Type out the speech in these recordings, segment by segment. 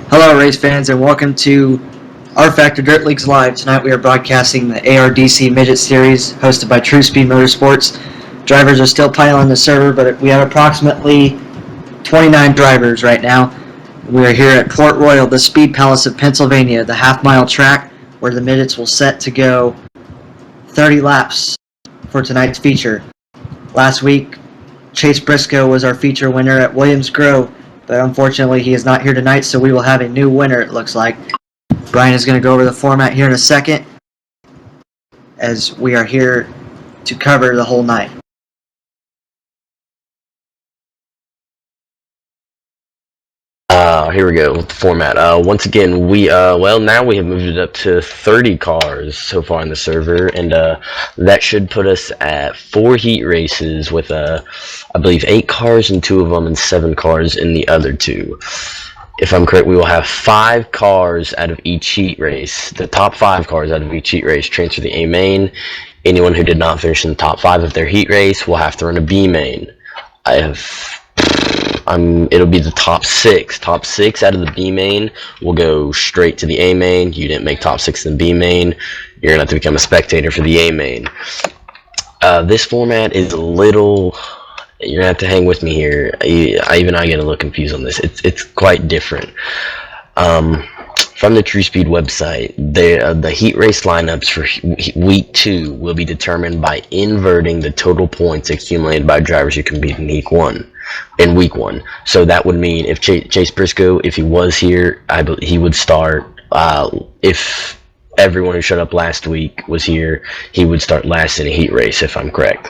Hello, race fans, and welcome to R Factor Dirt Leagues Live. Tonight we are broadcasting the ARDC Midget Series hosted by TruSpeed Motorsports. Drivers are still piling the server, but we have approximately 29 drivers right now. We are here at Port Royal, the Speed Palace of Pennsylvania, the half-mile track where the midgets will set to go 30 laps for tonight's feature. Last week, Chase Briscoe was our feature winner at Williams Grove, but unfortunately he is not here tonight, so we will have a new winner, it looks like. Brian is going to go over the format here in a second, as we are here to cover the whole night. Here we go with the format. Once again, now we have moved it up to 30 cars so far in the server, and that should put us at 4 heat races with, I believe, 8 cars in 2 of them and 7 cars in the other 2. If I'm correct, we will have 5 cars out of each heat race. The top 5 cars out of each heat race transfer to the A main. Anyone who did not finish in the top 5 of their heat race will have to run a B main. It'll be the top 6. Top 6 out of the B main will go straight to the A main. You didn't make top 6 in the B main, you're gonna have to become a spectator for the A main. This format is a little. You're gonna have to hang with me here. I get a little confused on this. It's quite different. From the TruSpeed website, the heat race lineups for week 2 will be determined by inverting the total points accumulated by drivers who compete in week one. So that would mean if Chase Briscoe, if he was here, he would start. If everyone who showed up last week was here, he would start last in a heat race, if I'm correct.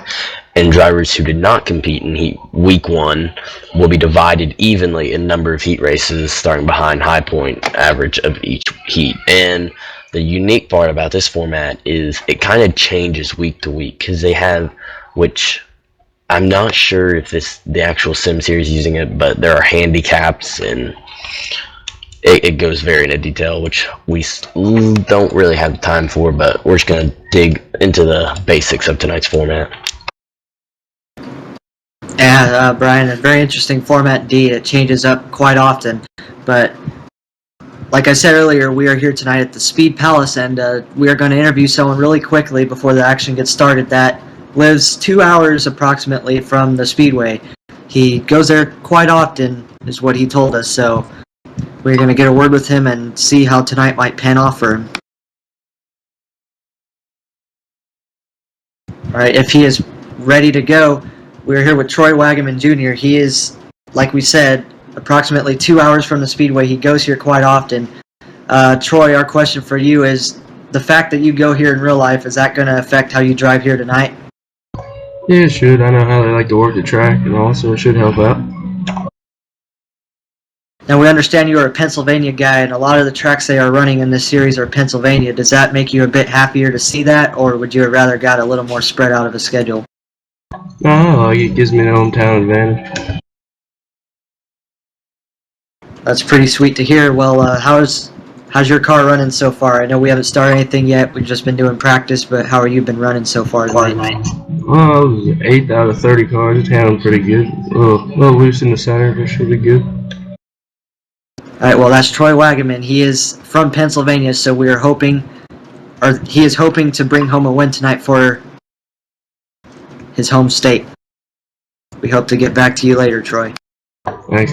And drivers who did not compete in week 1 will be divided evenly in number of heat races, starting behind high point average of each heat. And the unique part about this format is it kind of changes week to week, because they have, which I'm not sure if the actual sim series is using it, but there are handicaps, and it goes very into detail, which we don't really have the time for, but we're just going to dig into the basics of tonight's format. Yeah, Brian, a very interesting format indeed. It changes up quite often, but like I said earlier, we are here tonight at the Speed Palace, and we are going to interview someone really quickly before the action gets started that lives 2 hours approximately from the Speedway. He goes there quite often, is what he told us, so we're going to get a word with him and see how tonight might pan off for him. Alright, if he is ready to go, we're here with Troy Wagaman Jr. He is, like we said, approximately 2 hours from the Speedway. He goes here quite often. Troy, our question for you is, the fact that you go here in real life, is that going to affect how you drive here tonight? Yeah, it should. I know how they like to work the track, and also it should help out. Now, we understand you are a Pennsylvania guy, and a lot of the tracks they are running in this series are Pennsylvania. Does that make you a bit happier to see that, or would you have rather got a little more spread out of a schedule? No, I like it. Gives me the hometown advantage. That's pretty sweet to hear. Well, how's your car running so far? I know we haven't started anything yet. We've just been doing practice, but how are you been running so far tonight? Well, I was 8th out of 30 cars. It's handling pretty good. A little loose in the center, but should be good. Alright, well, that's Troy Wagaman. He is from Pennsylvania, so we are hoping, or he is hoping to bring home a win tonight for his home state. We hope to get back to you later, Troy. Thanks.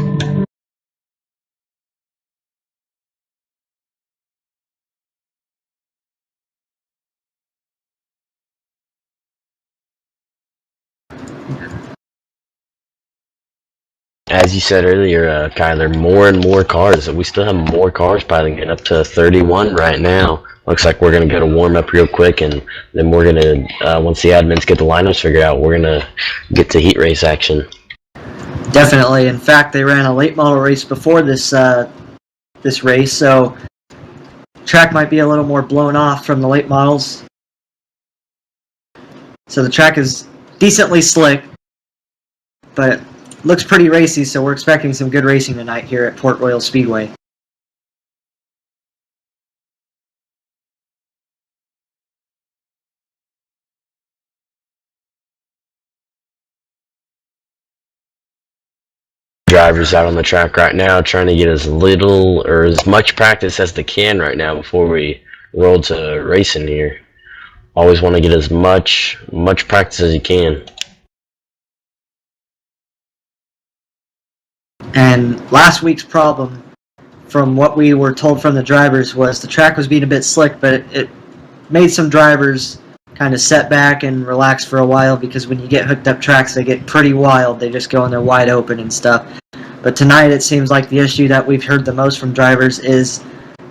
As you said earlier, Kyler, more and more cars. We still have more cars piling in, up to 31 right now. Looks like we're going to go to warm up real quick, and then we're going to, once the admins get the lineups figured out, we're going to get to heat race action. Definitely. In fact, they ran a late model race before this race, so track might be a little more blown off from the late models. So the track is decently slick, but looks pretty racy, so we're expecting some good racing tonight here at Port Royal Speedway. drivers out on the track right now trying to get as little or as much practice as they can right now before we roll to racing here. Always want to get as much practice as you can. And last week's problem, from what we were told from the drivers, was the track was being a bit slick, but it made some drivers kind of set back and relax for a while, because when you get hooked up tracks, they get pretty wild. They just go and they're wide open and stuff. But tonight it seems like the issue that we've heard the most from drivers is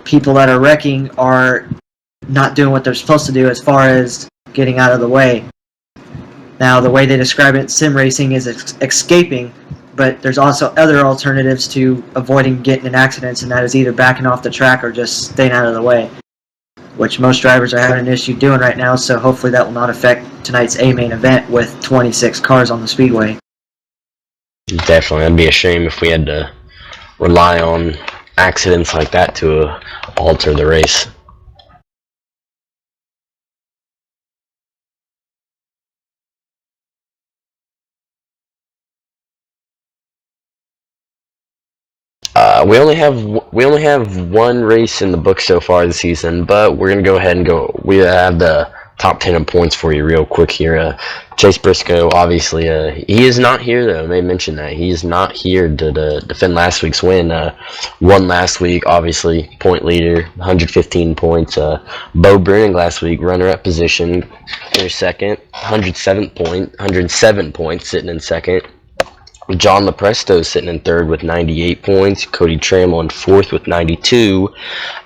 people that are wrecking are not doing what they're supposed to do as far as getting out of the way. Now, the way they describe it, sim racing is escaping, but there's also other alternatives to avoiding getting in accidents, and that is either backing off the track or just staying out of the way, which most drivers are having an issue doing right now, so hopefully that will not affect tonight's A-main event with 26 cars on the speedway. Definitely. It'd be a shame if we had to rely on accidents like that to alter the race. We only have one race in the book so far this season, but we're gonna go ahead and go. We have the top 10 in points for you real quick here. Chase Briscoe, obviously, he is not here though. I may mention that he is not here to defend last week's win. Won last week, obviously, point leader, 115 points. Bo Bruning last week, runner-up position, in second, 107 points, sitting in second. John Lepresto sitting in third with 98 points. Cody Trammell in fourth with 92.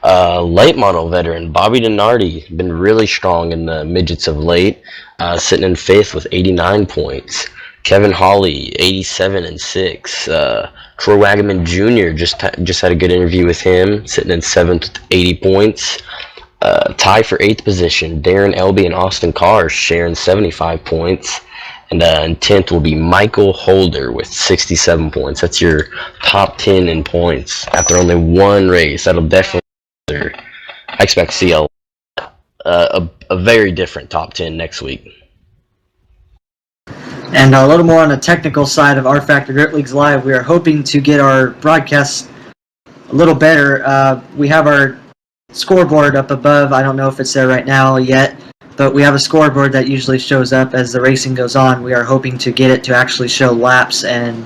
Late model veteran Bobby Donardi been really strong in the midgets of late, sitting in fifth with 89 points. Kevin Hawley 87 and 6. Troy Wagaman Jr. just had a good interview with him, sitting in seventh with 80 points. Tie for eighth position Darren Elby and Austin Carr sharing 75 points. And in 10th will be Michael Holder with 67 points. That's your top 10 in points after only one race. That'll definitely. I expect to see a very different top 10 next week. And a little more on the technical side of R Factor Dirt Leagues Live, we are hoping to get our broadcasts a little better. We have our scoreboard up above. I don't know if it's there right now yet, but we have a scoreboard that usually shows up as the racing goes on. We are hoping to get it to actually show laps and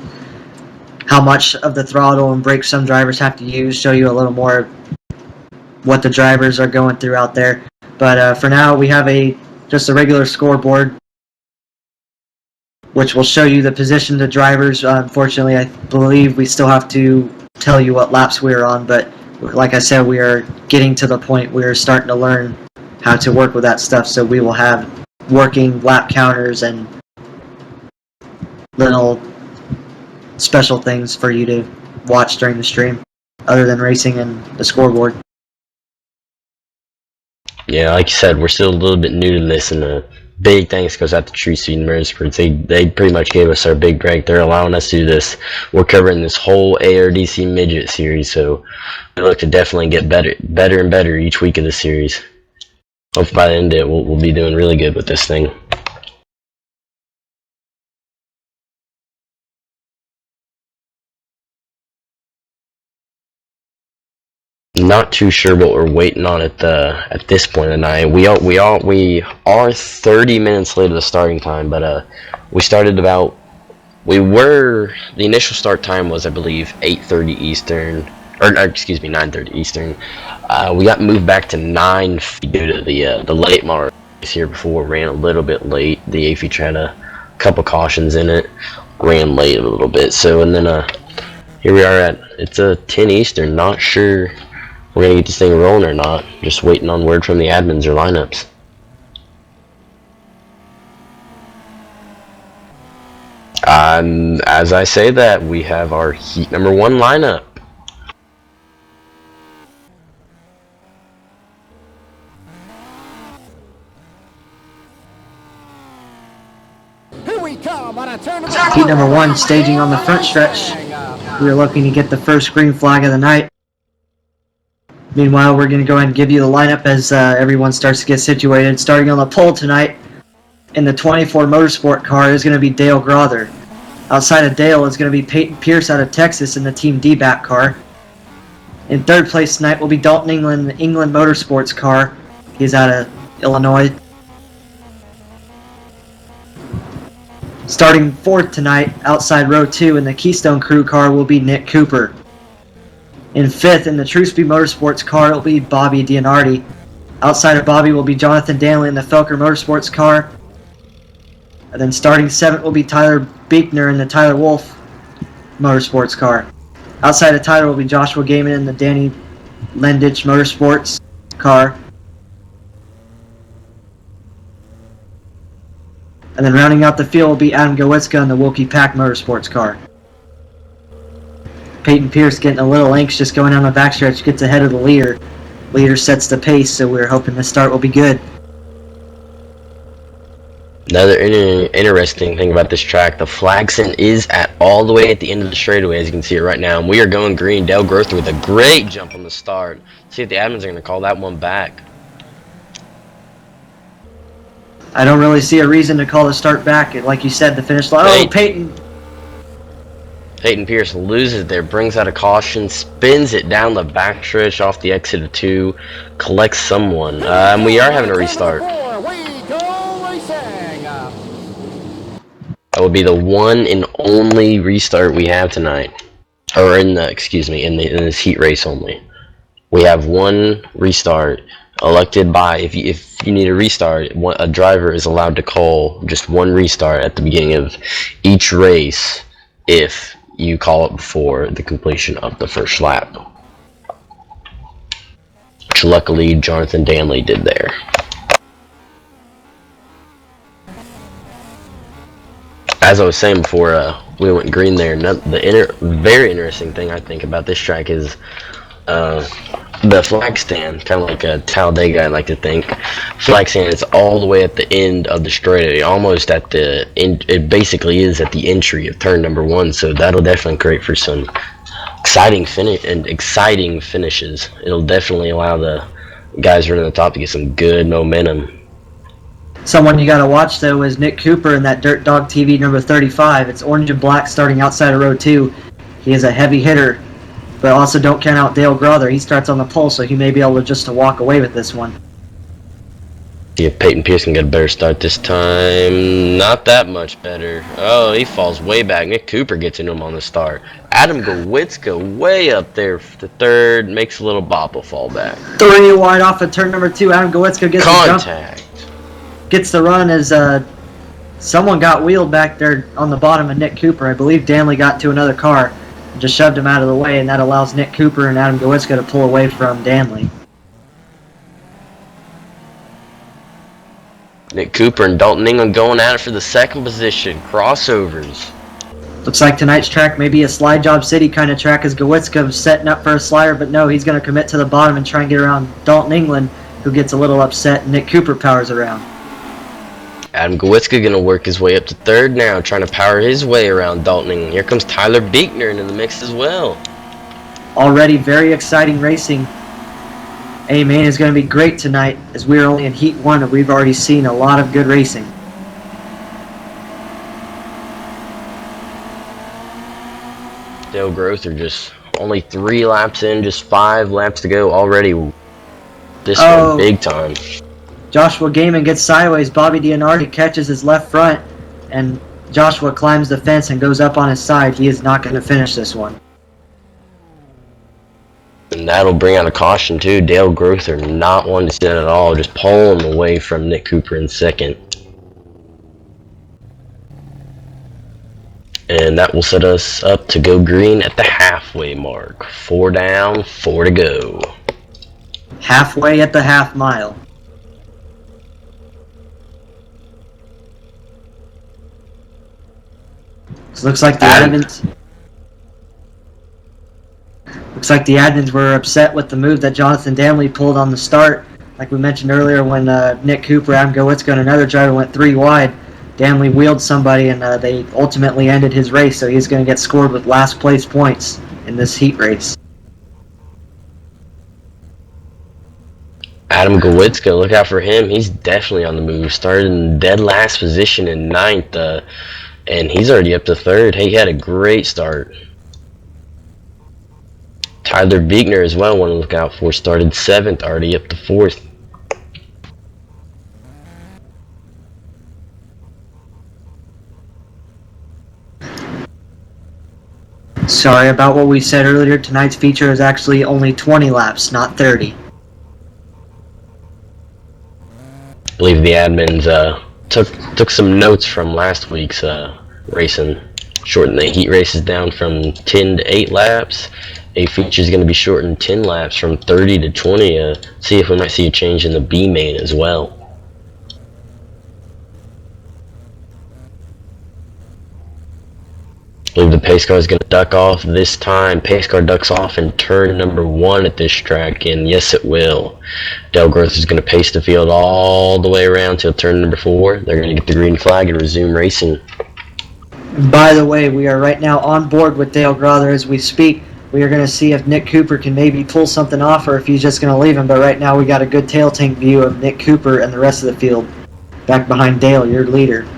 how much of the throttle and brake some drivers have to use, show you a little more what the drivers are going through out there. But for now, we have just a regular scoreboard, which will show you the position of the drivers. Unfortunately, I believe we still have to tell you what laps we're on, but like I said, we are getting to the point where we're starting to learn how to work with that stuff, so we will have working lap counters and little special things for you to watch during the stream, other than racing and the scoreboard. Yeah, like you said, we're still a little bit new to this, and big thanks goes out to TruSpeed and Motorsports. They pretty much gave us our big break. They're allowing us to do this. We're covering this whole ARDC midget series, so we look to definitely get better and better each week of the series. Hopefully by the end of it, we'll be doing really good with this thing. Not too sure what we're waiting on at this point of the night. We are 30 minutes late to the starting time, but the initial start time was, I believe, 8:30 Eastern, or excuse me, 9:30 Eastern. We got moved back to 9 due to the late model here before. Ran a little bit late. The A feature had a couple cautions in it. Ran late a little bit. So, and then here we are it's 10 Eastern. Not sure we're gonna get this thing rolling or not. Just waiting on word from the admins or lineups. As I say that, we have our heat number 1 lineup. Heat number 1 staging on the front stretch. We are looking to get the first green flag of the night. Meanwhile, we're going to go ahead and give you the lineup as everyone starts to get situated. Starting on the pole tonight in the 24 Motorsport car is going to be Dale Grother. Outside of Dale is going to be Peyton Pierce out of Texas in the Team D-Back car. In third place tonight will be Dalton England in the England Motorsports car. He's out of Illinois. Starting fourth tonight, outside row 2 in the Keystone Crew car will be Nick Cooper. In fifth, in the TruSpeed Motorsports car, it will be Bobby Dianardi. Outside of Bobby will be Jonathan Danley in the Felker Motorsports car. And then starting seventh will be Tyler Beekner in the Tyler Wolf Motorsports car. Outside of Tyler will be Joshua Gaiman in the Danny Lendich Motorsports car. And then rounding out the field will be Adam Gowitzka in the Wilkie Pack Motorsports car. Peyton Pierce getting a little anxious going down the backstretch, gets ahead of the leader. Leader sets the pace, so we're hoping the start will be good. Another interesting thing about this track, the Flagson is at all the way at the end of the straightaway, as you can see it right now. And we are going green. Dale Grother with a great jump on the start. See if the admins are going to call that one back. I don't really see a reason to call the start back. Like you said, the finish line. Oh, Peyton! Peyton Pierce loses there, brings out a caution, spins it down the backstretch off the exit of 2, collects someone. We are having a restart. That would be the one and only restart we have tonight, or in this heat race only. We have one restart elected by, if you need a restart, a driver is allowed to call just one restart at the beginning of each race if you call it before the completion of the first lap, which luckily Jonathan Danley did there. As I was saying before we went green there, very interesting thing I think about this track is the flag stand, kind of like a Talladega, I like to think. Flag stand is all the way at the end of the straightaway, almost at the end. It basically is at the entry of turn number 1, so that'll definitely create for some exciting finishes. It'll definitely allow the guys running the top to get some good momentum. Someone you got to watch, though, is Nick Cooper in that Dirt Dog TV number 35. It's orange and black starting outside of row 2. He is a heavy hitter, but also don't count out Dale Grother. He starts on the pole, so he may be able to walk away with this one. See if Peyton Pierce can get a better start this time. Not that much better. Oh, he falls way back. Nick Cooper gets into him on the start. Adam Gowitzka way up there for third. Makes a little bobble fall back. 3 wide off of turn number 2. Adam Gowitzka gets contact. Gets the run as someone got wheeled back there on the bottom of Nick Cooper. I believe Danley got to another car and just shoved him out of the way, and that allows Nick Cooper and Adam Gowitzka to pull away from Danley. Nick Cooper and Dalton England going at it for the second position. Crossovers. Looks like tonight's track may be a slide job city kind of track as Gowitzka was setting up for a slider, but no, he's going to commit to the bottom and try and get around Dalton England, who gets a little upset, and Nick Cooper powers around. Adam Gowitzka going to work his way up to third now, trying to power his way around Dalton England. Here comes Tyler Beekner into the mix as well. Already very exciting racing. A-Main is going to be great tonight as we're only in Heat 1 and we've already seen a lot of good racing. Dale Grother just only 3 laps in, just 5 laps to go already. This one big time. Joshua Gaiman gets sideways. Bobby Dianardi catches his left front, and Joshua climbs the fence and goes up on his side. He is not going to finish this one. And that'll bring out a caution too. Dale Grother not one to stand at all, just pulling away from Nick Cooper in second. And that will set us up to go green at the halfway mark. 4 down, 4 to go. Halfway at the half mile. So looks like the admins were upset with the move that Jonathan Danley pulled on the start. Like we mentioned earlier, when Nick Cooper, Adam Gowitzka, and another driver went 3 wide, Danley wheeled somebody, and they ultimately ended his race. So he's going to get scored with last place points in this heat race. Adam Gowitzka, look out for him. He's definitely on the move. Started in dead last position in 9th. And he's already up to third. Hey, he had a great start. Tyler Beekner as well, one to look out for, started 7th, already up to 4th. Sorry about what we said earlier. Tonight's feature is actually only 20 laps, not 30. I believe the admins took some notes from last week's racing. Shortened the heat races down from 10 to 8 laps. A feature is going to be shortened 10 laps from 30 to 20. See if we might see a change in the B main as well. I believe the pace car is going to duck off this time. Pace car ducks off in turn number 1 at this track, and yes, it will. Dale Groth is going to pace the field all the way around till turn number 4. They're going to get the green flag and resume racing. By the way, we are right now on board with Dale Grother as we speak. We are going to see if Nick Cooper can maybe pull something off or if he's just going to leave him. But right now we got a good tail tank view of Nick Cooper and the rest of the field. Back behind Dale, your leader.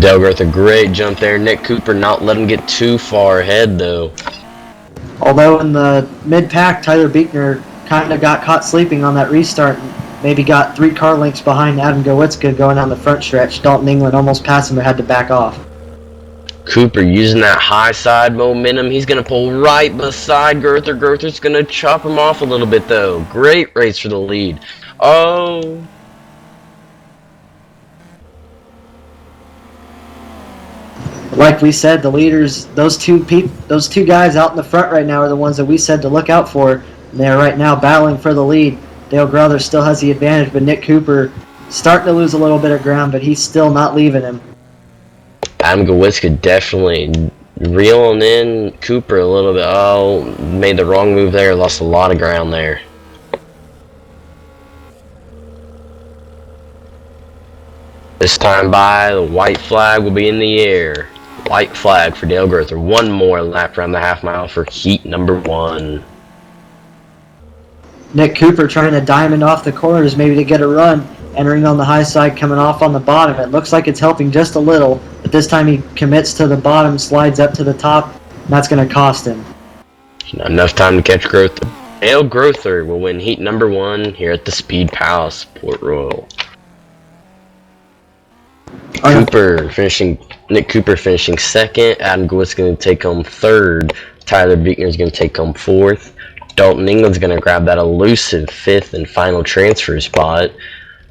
Dale Groth, a great jump there. Nick Cooper not let him get too far ahead though. Although in the mid-pack, Tyler Beekner kind of got caught sleeping on that restart and maybe got 3 car lengths behind Adam Gowitzka going down the front stretch. Dalton England almost passed him but had to back off. Cooper using that high side momentum. He's going to pull right beside Gerther. Gerther's going to chop him off a little bit though. Great race for the lead. Oh. Like we said, the leaders, those two guys out in the front right now are the ones that we said to look out for. And they're right now battling for the lead. Dale Grother still has the advantage, but Nick Cooper starting to lose a little bit of ground, but he's still not leaving him. Adam Gowitzka definitely reeling in Cooper a little bit. Oh, made the wrong move there. Lost a lot of ground there. This time by, the white flag will be in the air. White flag for Dale Grother. One more lap around the half mile for heat number 1. Nick Cooper trying to diamond off the corners maybe to get a run, entering on the high side, coming off on the bottom. It looks like it's helping just a little, but this time he commits to the bottom, slides up to the top, and that's going to cost him. Not enough time to catch Grother. Dale Grother will win heat number 1 here at the Speed Palace, Port Royal. Nick Cooper finishing 2nd. Adam Gowitzka going to take home 3rd. Tyler Beekner is going to take home 4th. Dalton England's going to grab that elusive 5th and final transfer spot.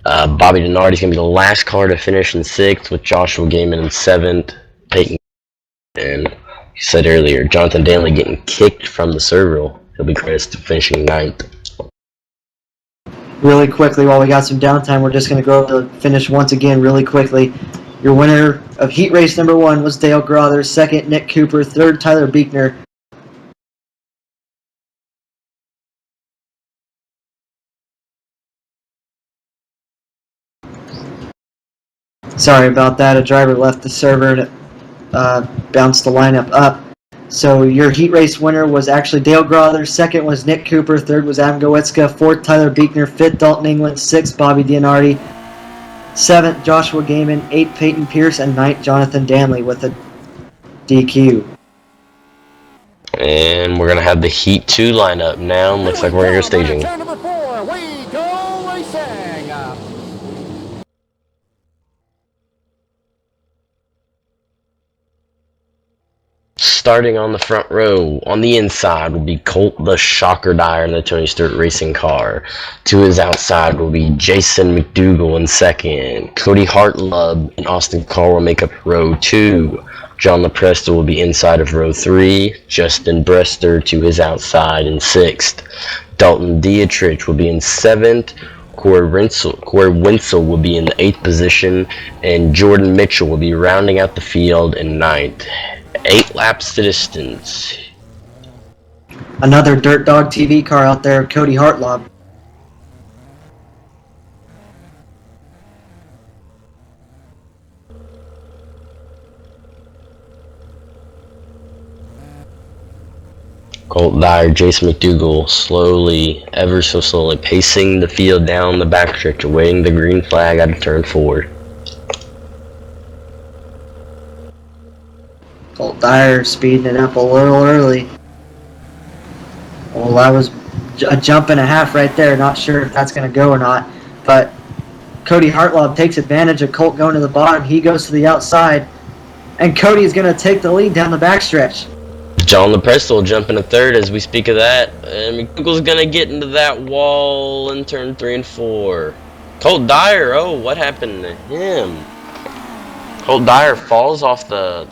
Bobby Denardi is going to be the last car to finish in 6th, with Joshua Gaiman in 7th. Peyton, and you said earlier, Jonathan Danley getting kicked from the serval. He'll be credited to finishing 9th. Really quickly, while we got some downtime, we're just going to go over the finish once again really quickly. Your winner of heat race number 1 was Dale Grother. 2nd, Nick Cooper. 3rd, Tyler Beekner. Sorry about that. A driver left the server and it bounced the lineup up. So your heat race winner was actually Dale Grother. 2nd was Nick Cooper. 3rd was Adam Gowitzka. 4th, Tyler Beekner. 5th, Dalton England. 6th, Bobby Denardi. 7th, Joshua Gaiman. 8th, Peyton Pierce. And 9th, Jonathan Danley with a DQ. And we're going to have the Heat 2 lineup now. Looks like we're going to go staging. Turn number 4, we go racing. Starting on the front row, on the inside will be Colt the Shocker Dyer in the Tony Stewart racing car. To his outside will be Jason McDougall in 2nd. Cody Hartlub and Austin Carr will make up row 2. John LaPresta will be inside of row 3. Justin Brester to his outside in 6th. Dalton Dietrich will be in 7th. Corey Wenzel will be in the 8th position. And Jordan Mitchell will be rounding out the field in 9th. 8 laps to distance. Another Dirt Dog TV car out there, Cody Hartlub. Colt Dyer, Jason McDougal, slowly, ever so slowly, pacing the field down the backstretch, awaiting the green flag out of turn 4. Colt Dyer speeding it up a little early. Well, that was a jump and a half right there. Not sure if that's going to go or not. But Cody Hartlob takes advantage of Colt going to the bottom. He goes to the outside. And Cody is going to take the lead down the backstretch. John LaPresto will jump into third as we speak of that. And McDougal's going to get into that wall in turn 3 and 4. Colt Dyer, oh, what happened to him? Colt Dyer falls off the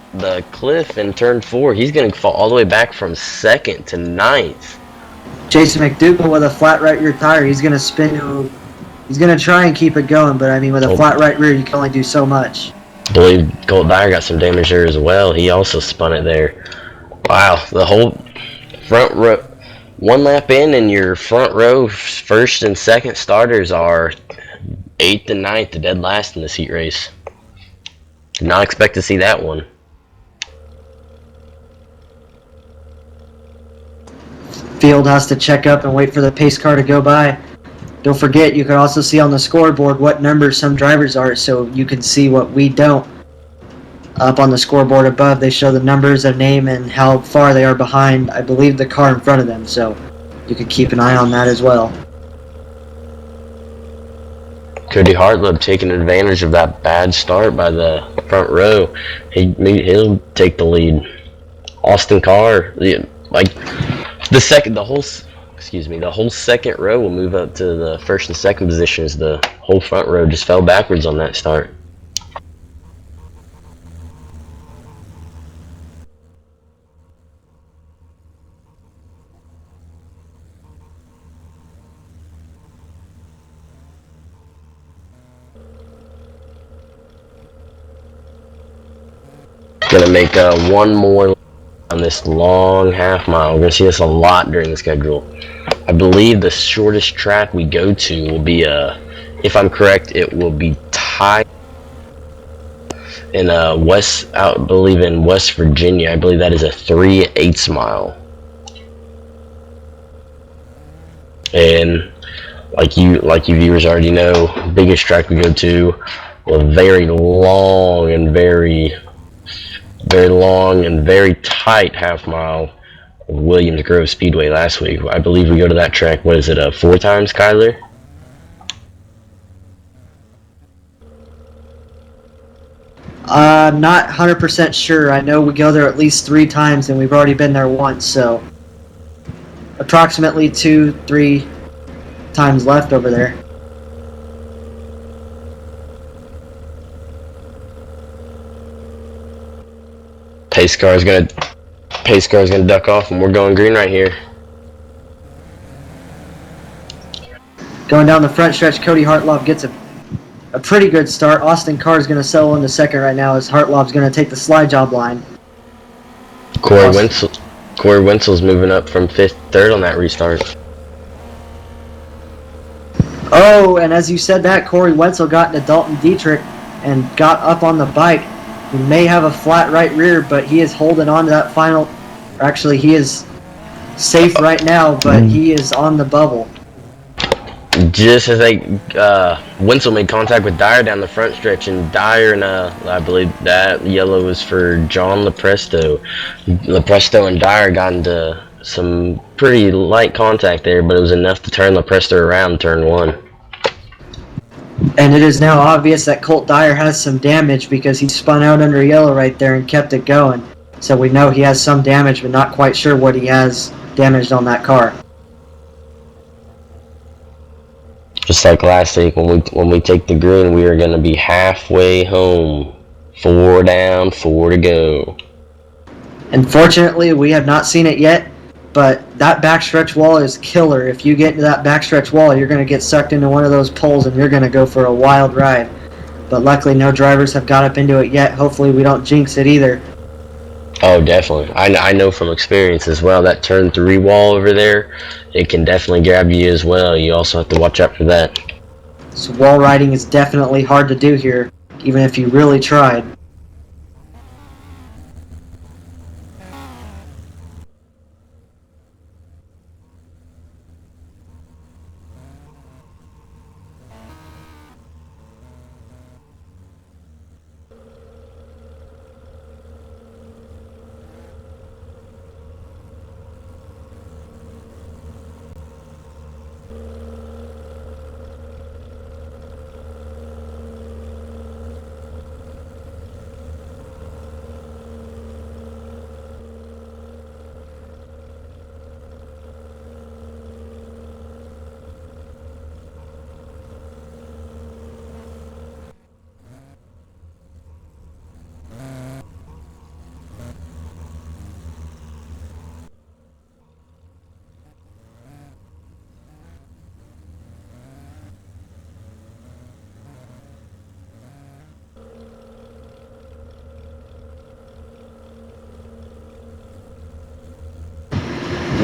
cliff in turn 4. He's going to fall all the way back from 2nd to 9th. Jason McDougal with a flat right rear tire. He's going to spin to... He's going to try and keep it going, but I mean, with a flat right rear, you can only do so much. I believe Colt Dyer got some damage there as well. He also spun it there. Wow, the whole front row, one lap in, and your front row first and second starters are 8th and 9th, the dead last in this heat race. Did not expect to see that one. Field has to check up and wait for the pace car to go by. Don't forget, you can also see on the scoreboard what numbers some drivers are, so you can see what we don't. Up on the scoreboard above, they show the numbers, their name, and how far they are behind, I believe, the car in front of them, so you can keep an eye on that as well. Cody Hartlob taking advantage of that bad start by the front row. He'll take the lead. Austin Carr, like the whole second row will move up to the first and second positions. The whole front row just fell backwards on that start. Gonna make one more on this long half mile. We're gonna see this a lot during the schedule. I believe the shortest track we go to will be if I'm correct, it will be tied in I believe in West Virginia. I believe that is a 3/8 mile. And like you viewers already know, biggest track we go to, a very long and very tight half mile of Williams Grove Speedway last week. I believe we go to that track, what is it, 4 times, Kyler? Not 100% sure. I know we go there at least 3 times, and we've already been there once, so approximately 2-3 times left over there. Pace car is gonna duck off, and we're going green right here. Going down the front stretch, Cody Hartlob gets a pretty good start. Austin Carr is going to settle into second right now as Hartlob's going to take the slide job line. Corey Wenzel's moving up from 3rd on that restart. Oh, and as you said that, Corey Wenzel got into Dalton Dietrich and got up on the bike. He may have a flat right rear, but he is holding on to that final. Actually, he is safe right now, but he is on the bubble. Just as Wenzel made contact with Dyer down the front stretch, and Dyer and I believe that yellow was for John LaPresto. LaPresto and Dyer got into some pretty light contact there, but it was enough to turn LaPresto around turn 1. And it is now obvious that Colt Dyer has some damage because he spun out under yellow right there and kept it going. So we know he has some damage, but not quite sure what he has damaged on that car. Just like last week, when we take the green, we are going to be halfway home. 4 down, 4 to go. Unfortunately, we have not seen it yet, but that backstretch wall is killer. If you get into that backstretch wall, you're going to get sucked into one of those poles and you're going to go for a wild ride. But luckily, no drivers have got up into it yet. Hopefully, we don't jinx it either. Oh, definitely. I know from experience as well, that turn 3 wall over there, it can definitely grab you as well. You also have to watch out for that. So wall riding is definitely hard to do here, even if you really tried.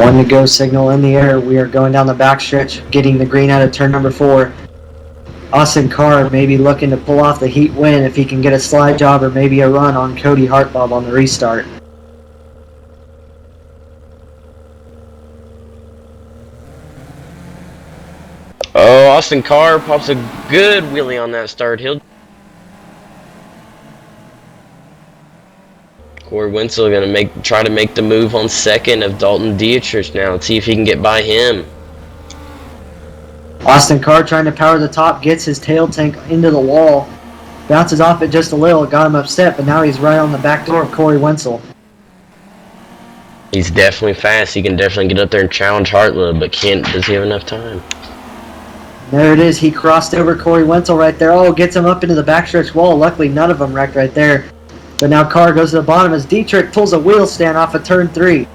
1 to go signal in the air. We are going down the backstretch, getting the green out of turn number 4. Austin Carr may be looking to pull off the heat win if he can get a slide job or maybe a run on Cody Hartbob on the restart. Oh, Austin Carr pops a good wheelie on that start hill. Corey Wenzel gonna try to make the move on second of Dalton Dietrich now. Let's see if he can get by him. Austin Carr trying to power the top, gets his tail tank into the wall, bounces off it just a little, got him upset, but now he's right on the back door of Corey Wenzel. He's definitely fast. He can definitely get up there and challenge Hartleb, but does he have enough time? There it is. He crossed over Corey Wenzel right there. Oh, gets him up into the backstretch wall. Luckily, none of them wrecked right there. But now Carr goes to the bottom as Dietrich pulls a wheel stand off of turn 3.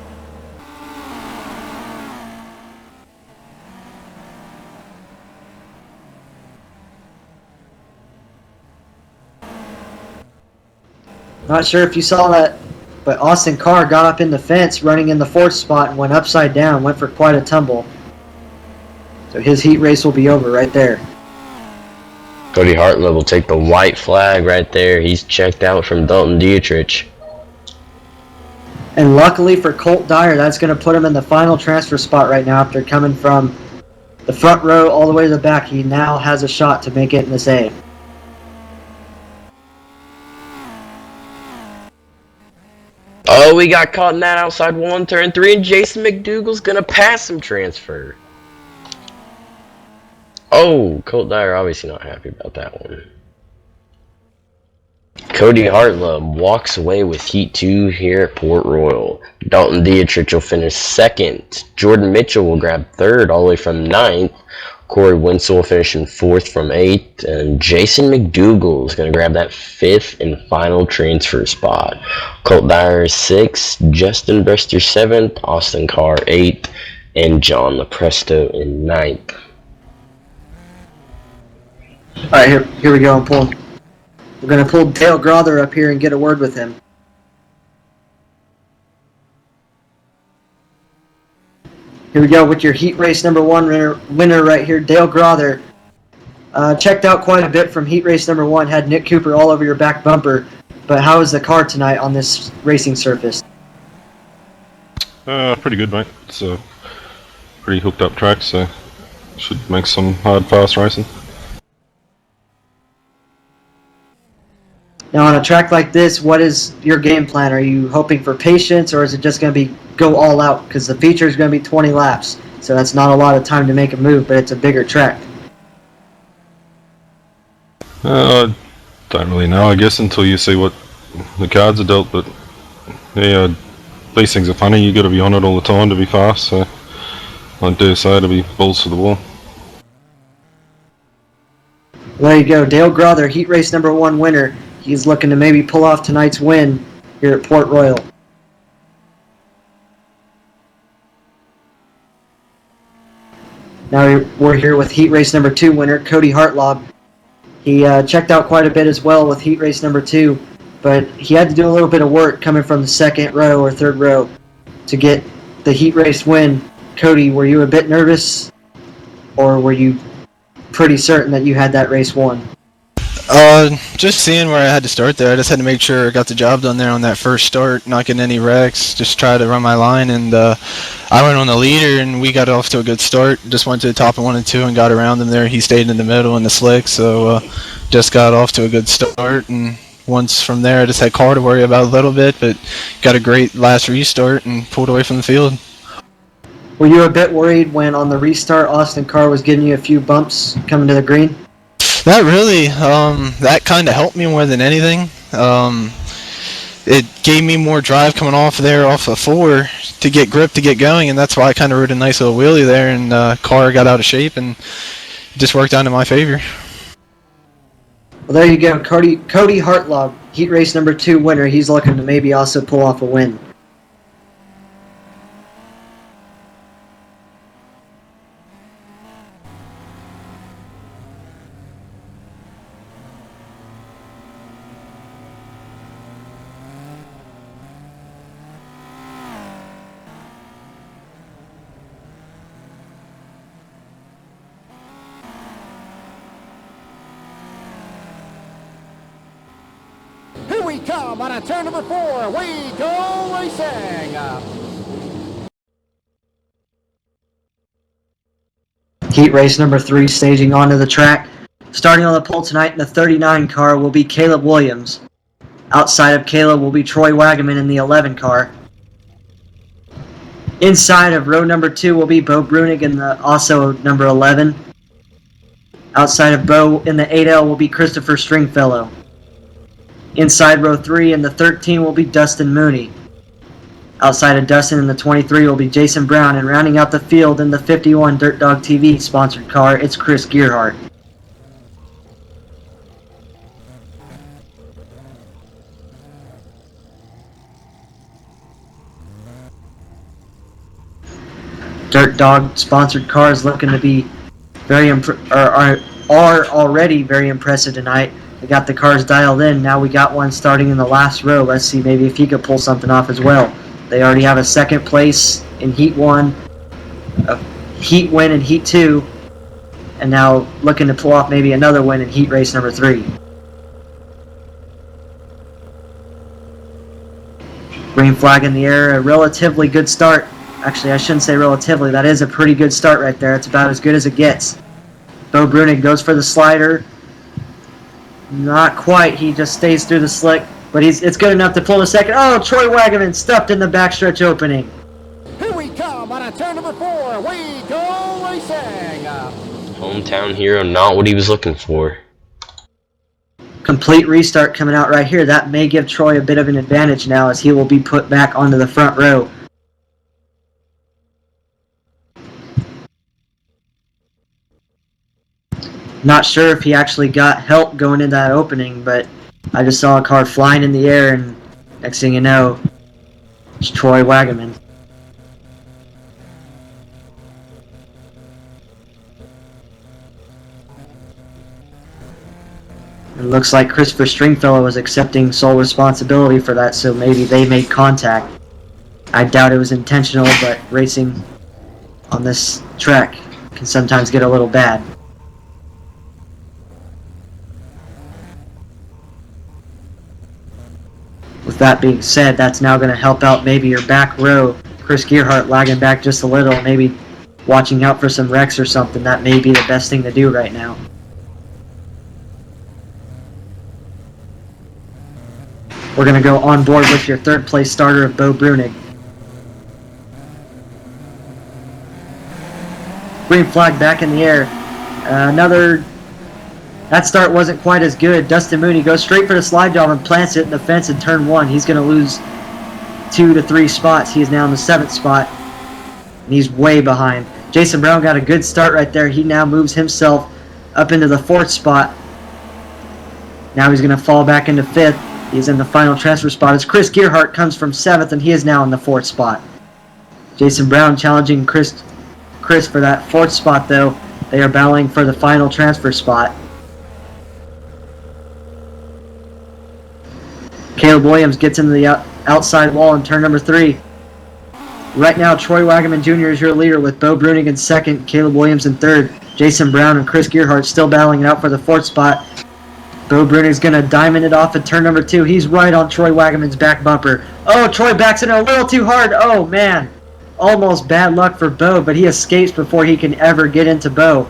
Not sure if you saw that, but Austin Carr got up in the fence running in the 4th spot and went upside down, went for quite a tumble. So his heat race will be over right there. Cody Hartleb will take the white flag right there. He's checked out from Dalton Dietrich. And luckily for Colt Dyer, that's going to put him in the final transfer spot right now after coming from the front row all the way to the back. He now has a shot to make it in this A. Oh, we got caught in that outside one, turn 3, and Jason McDougal's gonna pass him transfer. Oh, Colt Dyer obviously not happy about that one. Cody Hartleb walks away with Heat 2 here at Port Royal. Dalton Dietrich will finish 2nd. Jordan Mitchell will grab 3rd all the way from 9th. Corey Wenzel will finish in 4th from 8th. And Jason McDougal is going to grab that 5th and final transfer spot. Colt Dyer is 6th. Justin Brester 7th. Austin Carr 8th. And John LaPresto in 9th. Alright, here we go. We're going to pull Dale Grother up here and get a word with him. Here we go with your heat race number 1 winner right here, Dale Grother. Checked out quite a bit from heat race number 1, had Nick Cooper all over your back bumper. But how is the car tonight on this racing surface? Pretty good, mate. It's a pretty hooked up track, so should make some hard, fast racing. Now on a track like this, what is your game plan? Are you hoping for patience, or is it just going to be go all out? Because the feature is going to be 20 laps, so that's not a lot of time to make a move, but it's a bigger track. I don't really know, I guess, until you see what the cards are dealt, but yeah, these things are funny. You got to be on it all the time to be fast, so I dare say it'll be balls to the wall. There you go, Dale Grother, heat race number 1 winner. He's looking to maybe pull off tonight's win here at Port Royal. Now we're here with heat race number 2 winner, Cody Hartlob. He checked out quite a bit as well with heat race number 2, but he had to do a little bit of work coming from the 2nd row or 3rd row to get the heat race win. Cody, were you a bit nervous, or were you pretty certain that you had that race won? Just seeing where I had to start there, I just had to make sure I got the job done there on that first start, not getting any wrecks, just try to run my line, and I went on the leader, and we got off to a good start. Just went to the top of 1 and 2 and got around him there. He stayed in the middle in the slick, so just got off to a good start, and once from there I just had Carr to worry about a little bit, but got a great last restart and pulled away from the field. Were you a bit worried when on the restart Austin Carr was giving you a few bumps coming to the green? Not really. That kind of helped me more than anything. It gave me more drive coming off of 4 to get grip to get going, and that's why I kind of rode a nice little wheelie there, and car got out of shape, and it just worked out in my favor. Well, there you go. Cody Hartlob, heat race number 2 winner. He's looking to maybe also pull off a win. Here we come on a turn number 4. We go racing. Heat race number 3 staging onto the track. Starting on the pole tonight in the 39 car will be Caleb Williams. Outside of Caleb will be Troy Wagaman in the 11 car. Inside of row number 2 will be Bo Brunig in the also number 11. Outside of Bo in the 8L will be Christopher Stringfellow. Inside row 3 in the 13 will be Dustin Mooney. Outside of Dustin in the 23 will be Jason Brown, and rounding out the field in the 51 Dirt Dog TV sponsored car, it's Chris Gearhart. Dirt Dog sponsored cars looking to be are already very impressive tonight. We got the cars dialed in. Now we got one starting in the last row. Let's see maybe if he could pull something off as well. They already have a second place in Heat 1, a Heat win in Heat 2, and now looking to pull off maybe another win in Heat race number 3. Green flag in the air, a relatively good start. Actually, I shouldn't say relatively. That is a pretty good start right there. It's about as good as it gets. Bo Brunig goes for the slider. Not quite. He just stays through the slick, but it's good enough to pull the second. Oh, Troy Wagaman stuffed in the backstretch opening. Here we come on a turn number 4. We go racing. Hometown hero, not what he was looking for. Complete restart coming out right here. That may give Troy a bit of an advantage now as he will be put back onto the front row. Not sure if he actually got help going into that opening, but I just saw a car flying in the air, and next thing you know, it's Troy Wagaman. It looks like Christopher Stringfellow was accepting sole responsibility for that, so maybe they made contact. I doubt it was intentional, but racing on this track can sometimes get a little bad. With that being said, that's now going to help out maybe your back row. Chris Gearhart lagging back just a little, maybe watching out for some wrecks or something. That may be the best thing to do right now. We're going to go on board with your third place starter of Bo Brunig. Green flag back in the air. That start wasn't quite as good. Dustin Mooney goes straight for the slide job and plants it in the fence in turn 1. He's going to lose 2 to 3 spots. He is now in the 7th spot, and he's way behind. Jason Brown got a good start right there. He now moves himself up into the 4th spot. Now he's going to fall back into 5th. He's in the final transfer spot as Chris Gearhart comes from 7th, and he is now in the 4th spot. Jason Brown challenging Chris for that 4th spot, though. They are battling for the final transfer spot. Caleb Williams gets into the outside wall in turn number 3. Right now, Troy Wagaman Jr. is your leader with Bo Brunig in 2nd, Caleb Williams in 3rd. Jason Brown and Chris Gearhart still battling it out for the 4th spot. Bo Brunig's going to diamond it off at turn number 2. He's right on Troy Wagaman's back bumper. Oh, Troy backs it a little too hard. Oh, man. Almost bad luck for Bo, but he escapes before he can ever get into Bo.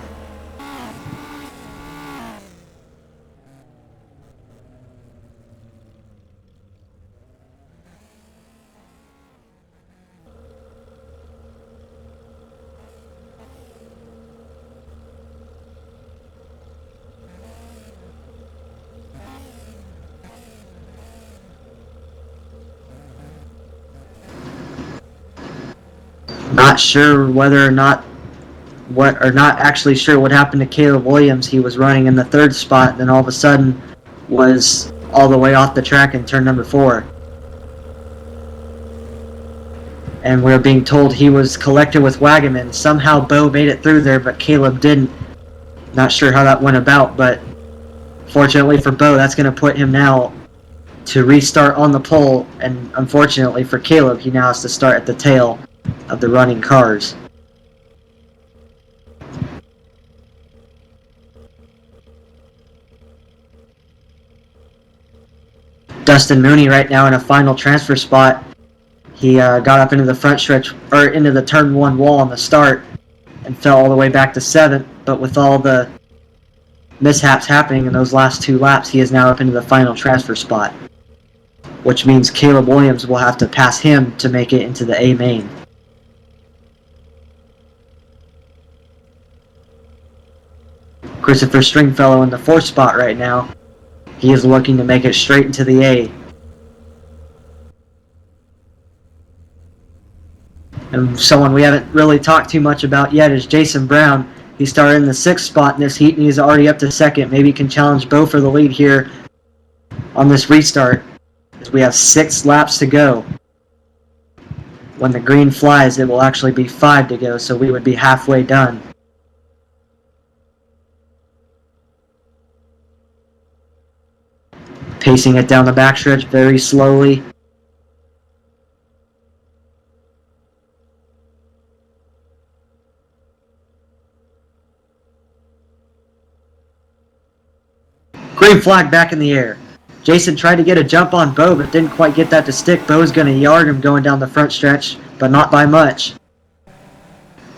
Not sure whether or not not actually sure what happened to Caleb Williams. He was running in the 3rd spot, then all of a sudden was all the way off the track in turn number 4. And we're being told he was collected with Wagaman. Somehow Bo made it through there, but Caleb didn't. Not sure how that went about, but fortunately for Bo, that's going to put him now to restart on the pole, and unfortunately for Caleb, he now has to start at the tail of the running cars. Dustin Mooney right now in a final transfer spot. He got up into the front stretch, or into the turn 1 wall on the start, and fell all the way back to 7th, but with all the mishaps happening in those last 2 laps, he is now up into the final transfer spot, which means Caleb Williams will have to pass him to make it into the A main. Christopher Stringfellow in the 4th spot right now. He is looking to make it straight into the A. And someone we haven't really talked too much about yet is Jason Brown. He started in the 6th spot in this heat, and he's already up to 2nd. Maybe he can challenge Bo for the lead here on this restart, as we have 6 laps to go. When the green flies, it will actually be 5 to go, so we would be halfway done. Pacing it down the backstretch very slowly. Green flag back in the air. Jason tried to get a jump on Bo, but didn't quite get that to stick. Bo's going to yard him going down the front stretch, but not by much.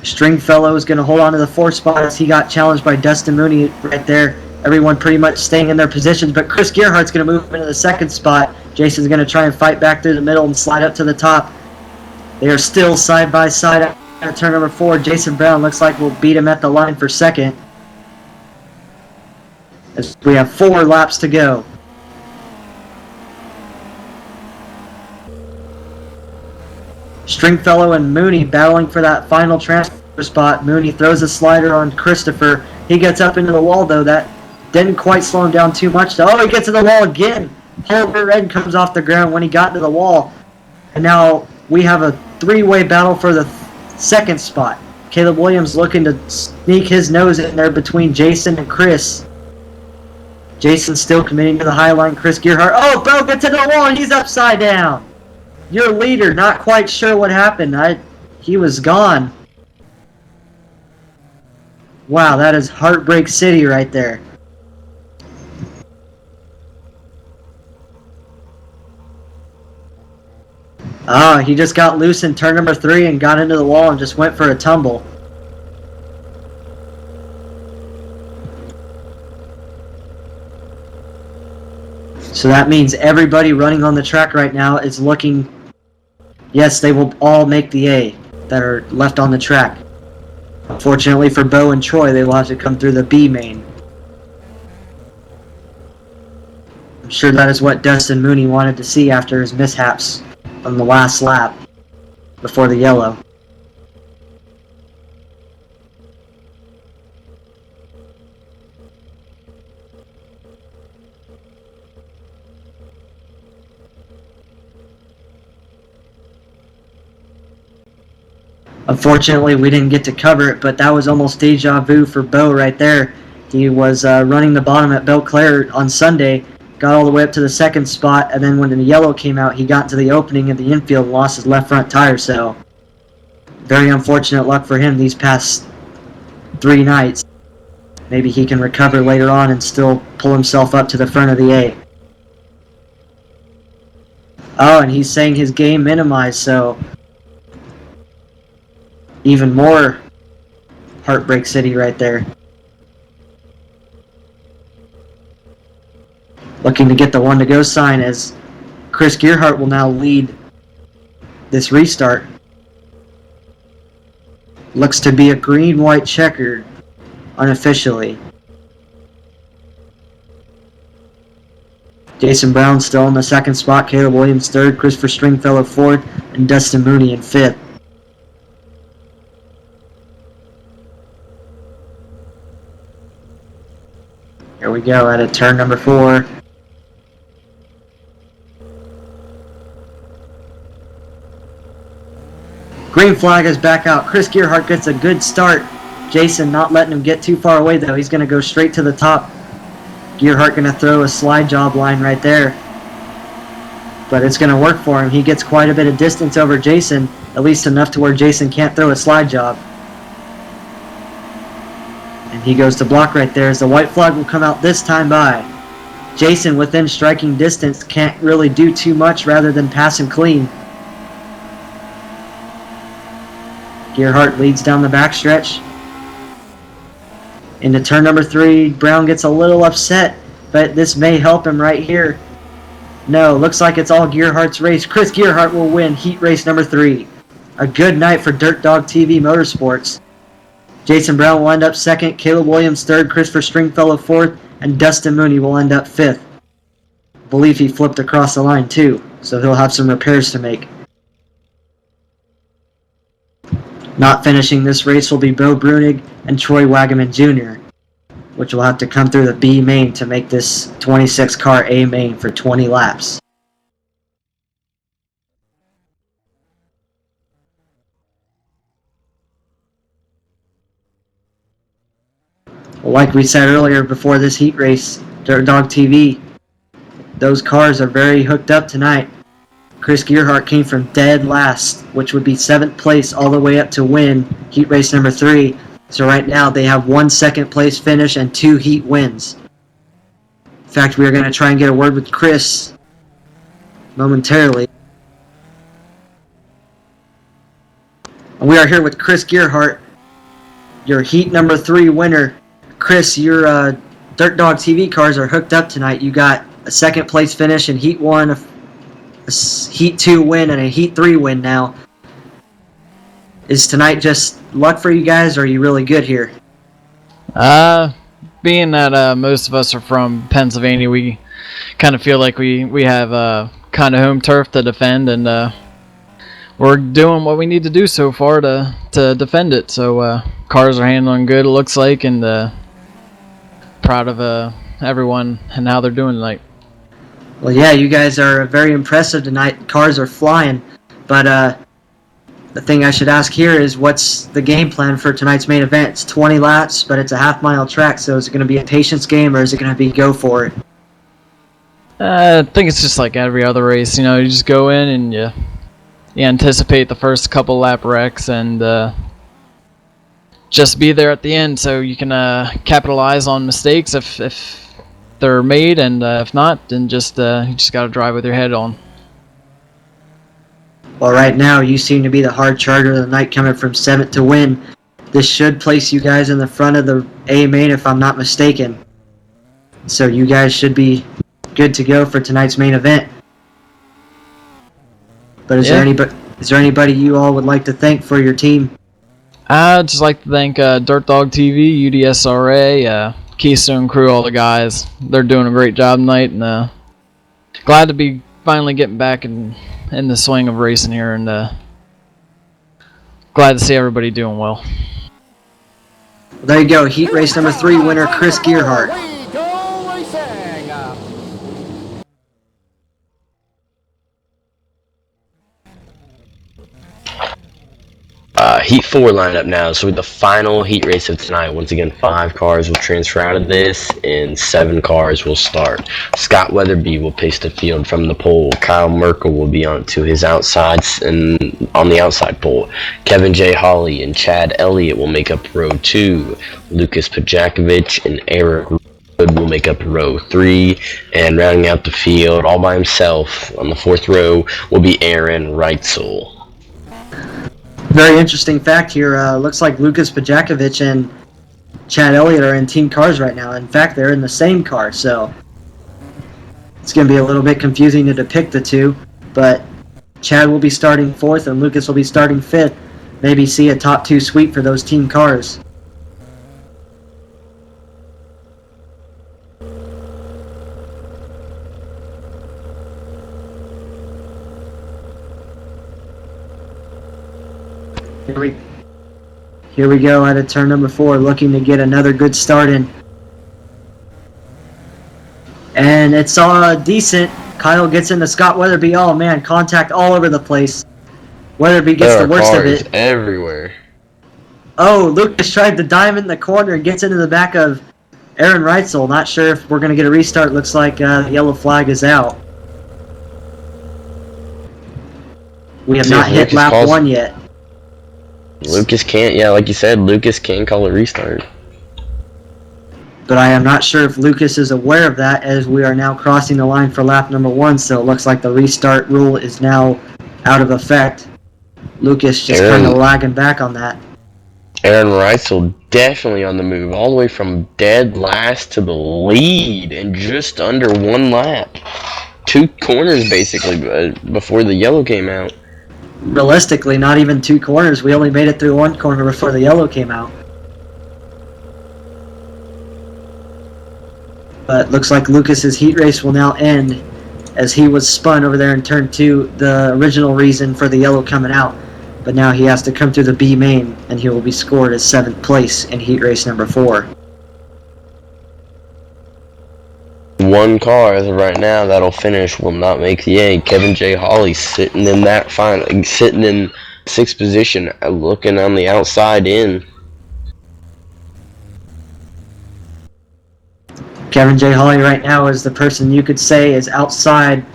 Stringfellow is going to hold on to the 4th spot as he got challenged by Dustin Mooney right there. Everyone pretty much staying in their positions, but Chris Gearhart's going to move into the 2nd spot. Jason's going to try and fight back through the middle and slide up to the top. They are still side by side at turn number 4. Jason Brown looks like we'll beat him at the line for 2nd. As we have 4 laps to go. Stringfellow and Mooney battling for that final transfer spot. Mooney throws a slider on Christopher. He gets up into the wall, though. That didn't quite slow him down too much. Oh, he gets to the wall again. Holger Red comes off the ground when he got to the wall. And now we have a 3-way battle for the 2nd spot. Caleb Williams looking to sneak his nose in there between Jason and Chris. Jason still committing to the high line. Chris Gearhart. Oh, Bo gets to the wall and he's upside down. Your leader, not quite sure what happened. He was gone. Wow, that is Heartbreak City right there. Ah, he just got loose in turn number 3 and got into the wall and just went for a tumble. So that means everybody running on the track right now is looking... Yes, they will all make the A that are left on the track. Unfortunately for Bo and Troy, they will have to come through the B main. I'm sure that is what Dustin Mooney wanted to see after his mishaps on the last lap before the yellow. Unfortunately, we didn't get to cover it, but that was almost deja vu for Bo right there. He was running the bottom at Belclair on Sunday, got all the way up to the 2nd spot, and then when the yellow came out, he got into the opening in the infield and lost his left front tire. So, very unfortunate luck for him these past 3 nights. Maybe he can recover later on and still pull himself up to the front of the A. Oh, and he's saying his game minimized, so... even more Heartbreak City right there. Looking to get the 1-to-go sign as Chris Gearhart will now lead this restart. Looks to be a green-white checkered unofficially. Jason Brown still in the 2nd spot, Caleb Williams 3rd, Christopher Stringfellow 4th, and Dustin Mooney in 5th. Here we go at a turn number 4. Green flag is back out. Chris Gearhart gets a good start. Jason not letting him get too far away though. He's going to go straight to the top. Gearhart going to throw a slide job line right there. But it's going to work for him. He gets quite a bit of distance over Jason, at least enough to where Jason can't throw a slide job. And he goes to block right there as the white flag will come out this time by. Jason, within striking distance, can't really do too much rather than pass him clean. Gearhart leads down the backstretch. Into turn number 3, Brown gets a little upset, but this may help him right here. No, looks like it's all Gearhart's race. Chris Gearhart will win heat race number 3. A good night for Dirt Dog TV Motorsports. Jason Brown will end up 2nd, Caleb Williams 3rd, Christopher Stringfellow 4th, and Dustin Mooney will end up 5th. I believe he flipped across the line too, so he'll have some repairs to make. Not finishing this race will be Bo Brunig and Troy Wagaman Jr., which will have to come through the B main to make this 26 car A main for 20 laps. Well, like we said earlier before this heat race, Dirt Dog TV, those cars are very hooked up tonight. Chris Gearhart came from dead last, which would be 7th place all the way up to win heat race number 3. So right now they have 1 second place finish and 2 heat wins. In fact, we are going to try and get a word with Chris momentarily. And we are here with Chris Gearhart, your heat number 3 winner. Chris, your Dirt Dog TV cars are hooked up tonight. You got a 2nd place finish in heat 1, a heat 2 win, and a heat 3 win now. Is tonight just luck for you guys, or are you really good here? Being that most of us are from Pennsylvania, we kind of feel like we have kind of home turf to defend, and we're doing what we need to do so far to defend it. So cars are handling good, it looks like, and proud of everyone and how they're doing tonight. Well, yeah, you guys are very impressive tonight. Cars are flying, but the thing I should ask here is, what's the game plan for tonight's main event? It's 20 laps, but it's a half-mile track, so is it going to be a patience game, or is it going to be go for it? I think it's just like every other race. You know, you just go in and you anticipate the first couple lap wrecks and just be there at the end so you can capitalize on mistakes if they're made, and if not, then you just got to drive with your head on. Well, right now, you seem to be the hard charger of the night, coming from 7th to win. This should place you guys in the front of the A main, if I'm not mistaken. So you guys should be good to go for tonight's main event. But is there anybody you all would like to thank for your team? I'd just like to thank Dirt Dog TV, UDSRA, Keystone Crew, all the guys. They're doing a great job tonight, and glad to be finally getting back in the swing of racing here, and glad to see everybody doing well. There you go, heat race number 3 winner Chris Gearhart. We go racing. Heat 4 lineup now. So with the final heat race of tonight, once again, 5 cars will transfer out of this, and 7 cars will start. Scott Weatherby will pace the field from the pole. Kyle Merkel will be on to his outsides and on the outside pole. Kevin J. Hawley and Chad Elliott will make up row 2. Lucas Pajakovic and Eric will make up row 3, and rounding out the field all by himself on the 4th row will be Aaron Reitzel. Very interesting fact here. Looks like Lucas Pajakovic and Chad Elliott are in team cars right now. In fact, they're in the same car, so it's going to be a little bit confusing to depict the two. But Chad will be starting 4th and Lucas will be starting 5th. Maybe see a top 2 sweep for those team cars. Here we go at turn number 4, looking to get another good start in. And it's all decent. Kyle gets into Scott Weatherby. Oh man, contact all over the place. Weatherby gets the worst of it. Everywhere. Oh, Lucas tried the diamond in the corner and gets into the back of Aaron Reitzel. Not sure if we're going to get a restart. Looks like the yellow flag is out. We have not hit lap 1 yet. Lucas can't, like you said, Lucas can call a restart. but I am not sure if Lucas is aware of that, as we are now crossing the line for lap number 1, so it looks like the restart rule is now out of effect. Lucas just kind of lagging back on that. Aaron Reitzel definitely on the move, all the way from dead last to the lead in just under 1 lap. 2 corners basically before the yellow came out. Realistically, not even 2 corners. We only made it through 1 corner before the yellow came out. But looks like Lucas's heat race will now end, as he was spun over there in turn 2, the original reason for the yellow coming out. But now he has to come through the B main, and he will be scored as 7th place in heat race number 4. 1 car as of right now that'll finish will not make the A. Kevin J. Hawley sitting in that final, sitting in 6th position, looking on the outside in. Kevin J. Hawley right now is the person you could say is outside.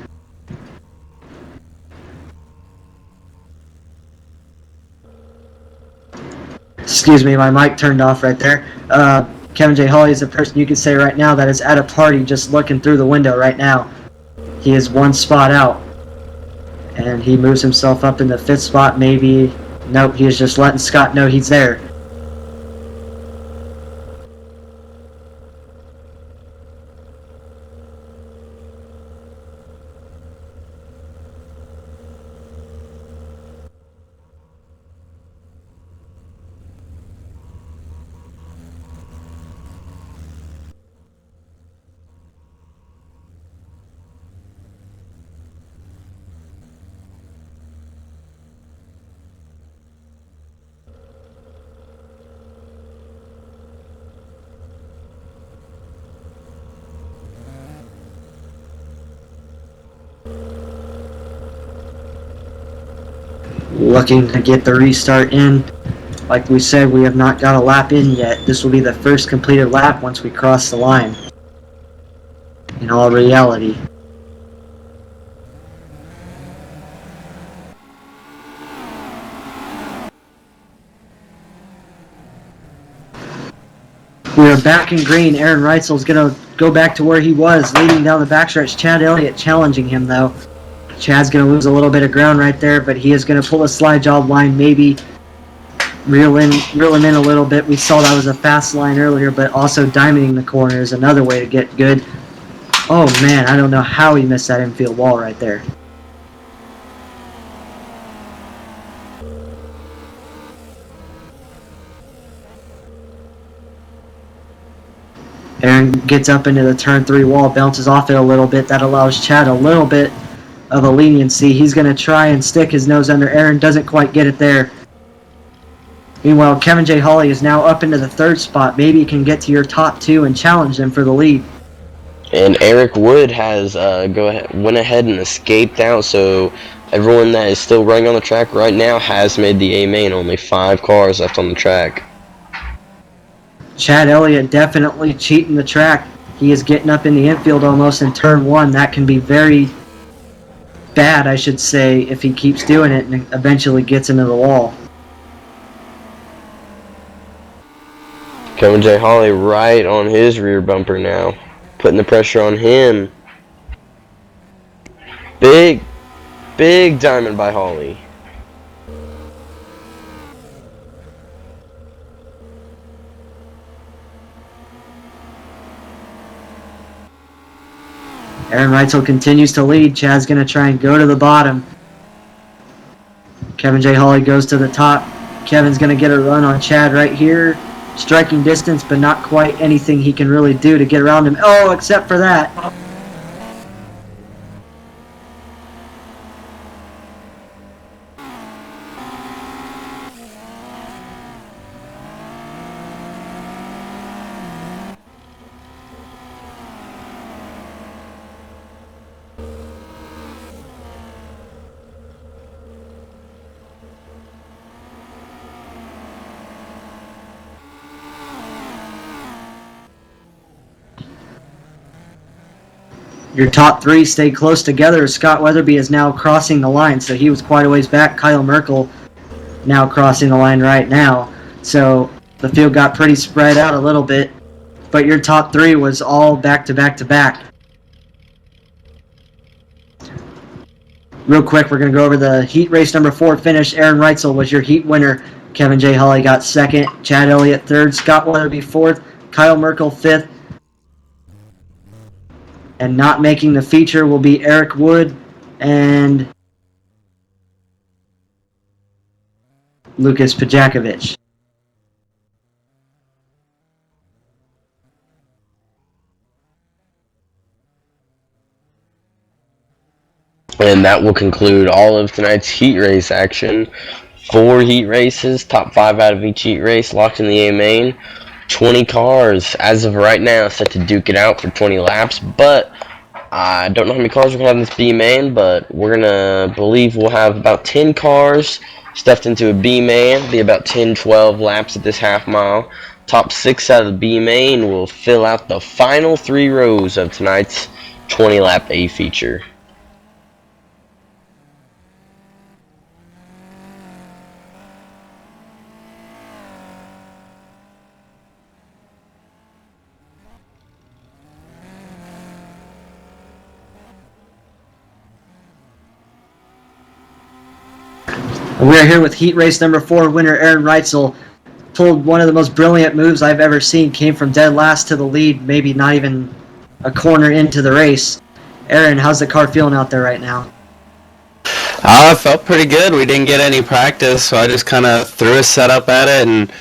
Excuse me, my mic turned off right there. Kevin J. Hawley is the person you could say right now that is at a party just looking through the window right now. He is 1 spot out. And he moves himself up in the 5th spot, maybe. Nope, he is just letting Scott know he's there. Looking to get the restart in. Like we said, we have not got a lap in yet. This will be the first completed lap once we cross the line. In all reality. We are back in green. Aaron Reitzel is going to go back to where he was, leading down the backstretch. Chad Elliott challenging him, though. Chad's going to lose a little bit of ground right there, but he is going to pull a slide job line, maybe reel him in a little bit. We saw that was a fast line earlier, but also diamonding the corner is another way to get good. Oh, man, I don't know how he missed that infield wall right there. Aaron gets up into the turn 3 wall, bounces off it a little bit. That allows Chad a little bit of a leniency. He's going to try and stick his nose under. Aaron doesn't quite get it there. Meanwhile, Kevin J. Hawley is now up into the 3rd spot. Maybe he can get to your top 2 and challenge them for the lead. And Eric Wood has went ahead and escaped out, so everyone that is still running on the track right now has made the A main. Only 5 cars left on the track. Chad Elliott definitely cheating the track. He is getting up in the infield almost in turn 1. That can be very bad, I should say, if he keeps doing it and eventually gets into the wall. Kevin J. Hawley right on his rear bumper now, putting the pressure on him. Big diamond by Hawley. Aaron Reitzel continues to lead. Chad's going to try and go to the bottom. Kevin J. Hawley goes to the top. Kevin's going to get a run on Chad right here. Striking distance, but not quite anything he can really do to get around him. Oh, except for that. Your top 3 stay close together. Scott Weatherby is now crossing the line, so he was quite a ways back. Kyle Merkel now crossing the line right now. So the field got pretty spread out a little bit. but your top 3 was all back to back to back. Real quick, we're going to go over the heat race number 4 finish. Aaron Reitzel was your heat winner. Kevin J. Hawley got 2nd. Chad Elliott 3rd. Scott Weatherby 4th. Kyle Merkel 5th. And not making the feature will be Eric Wood and Lucas Pajakovic. And that will conclude all of tonight's heat race action. 4 heat races, top 5 out of each heat race, locked in the A main. 20 cars, as of right now, set to duke it out for 20 laps, but I don't know how many cars we're going to have in this B main, but we're going to believe we'll have about 10 cars stuffed into a B main, be about 10-12 laps at this half mile. Top 6 out of the B main will fill out the final 3 rows of tonight's 20 lap A feature. We are here with heat race number 4 winner Aaron Reitzel. Pulled one of the most brilliant moves I've ever seen. Came from dead last to the lead, maybe not even a corner into the race. Aaron, how's the car feeling out there right now? It felt pretty good. We didn't get any practice, so I just kind of threw a setup at it and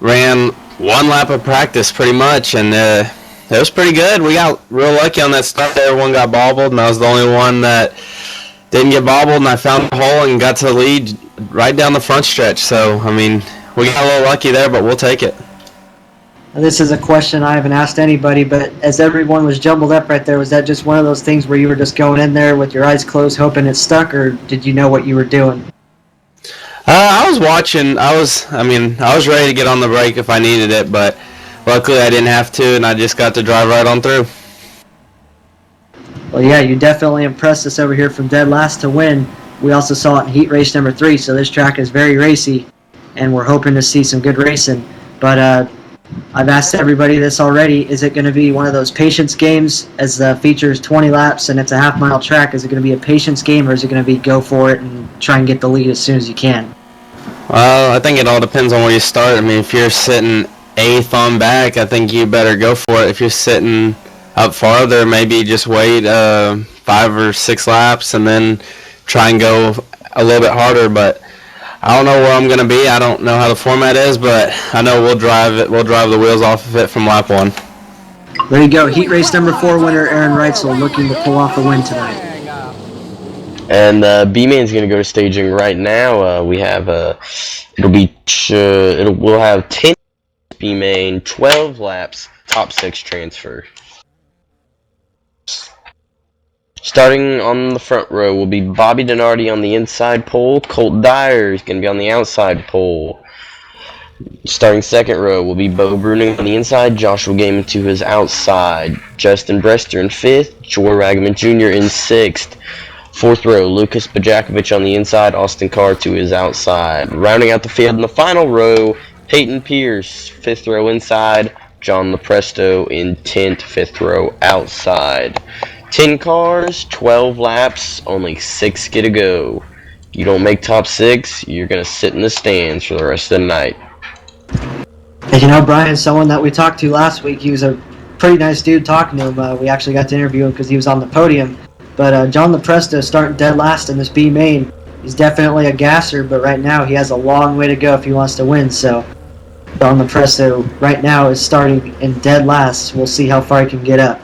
ran 1 lap of practice pretty much, and it was pretty good. We got real lucky on that start. Everyone got bobbled, and I was the only one that didn't get bobbled, and I found a hole and got to the lead right down the front stretch. So, I mean, we got a little lucky there, but we'll take it. This is a question I haven't asked anybody, but as everyone was jumbled up right there, was that just one of those things where you were just going in there with your eyes closed hoping it stuck, or did you know what you were doing? I was watching. I was ready to get on the brake if I needed it, but luckily I didn't have to, and I just got to drive right on through. Well, yeah, you definitely impressed us over here from dead last to win. We also saw it in heat race number 3, so this track is very racy, and we're hoping to see some good racing. But I've asked everybody this already. Is it going to be one of those patience games as the feature is 20 laps and it's a half-mile track? Is it going to be a patience game, or is it going to be go for it and try and get the lead as soon as you can? Well, I think it all depends on where you start. I mean, if you're sitting 8th on back, I think you better go for it. If you're sitting up farther, maybe just wait 5 or 6 laps and then try and go a little bit harder. But I don't know where I'm going to be. I don't know how the format is, but I know we'll drive it. We'll drive the wheels off of it from lap 1. There you go. Heat race number 4 winner Aaron Reitzel looking to pull off the win tonight. And B main's going to go to staging right now. We have we'll have 10 B main, 12 laps, top 6 transfer. Starting on the front row will be Bobby Donardi on the inside pole. Colt Dyer is going to be on the outside pole. Starting second row will be Bo Bruning on the inside. Joshua Gaiman to his outside. Justin Brester in 5th. Joy Ragaman Jr. in 6th. Fourth row, Lucas Bajakovic on the inside. Austin Carr to his outside. Rounding out the field in the final row, Peyton Pierce, 5th row inside. John Lepresto in 10th, 5th row outside. 10 cars, 12 laps, only 6 get to go. If you don't make top 6, you're going to sit in the stands for the rest of the night. And you know, Brian, someone that we talked to last week, he was a pretty nice dude talking to him. We actually got to interview him because he was on the podium. But John Lepresto starting dead last in this B main. He's definitely a gasser, but right now he has a long way to go if he wants to win. So John Lepresto right now is starting in dead last. We'll see how far he can get up.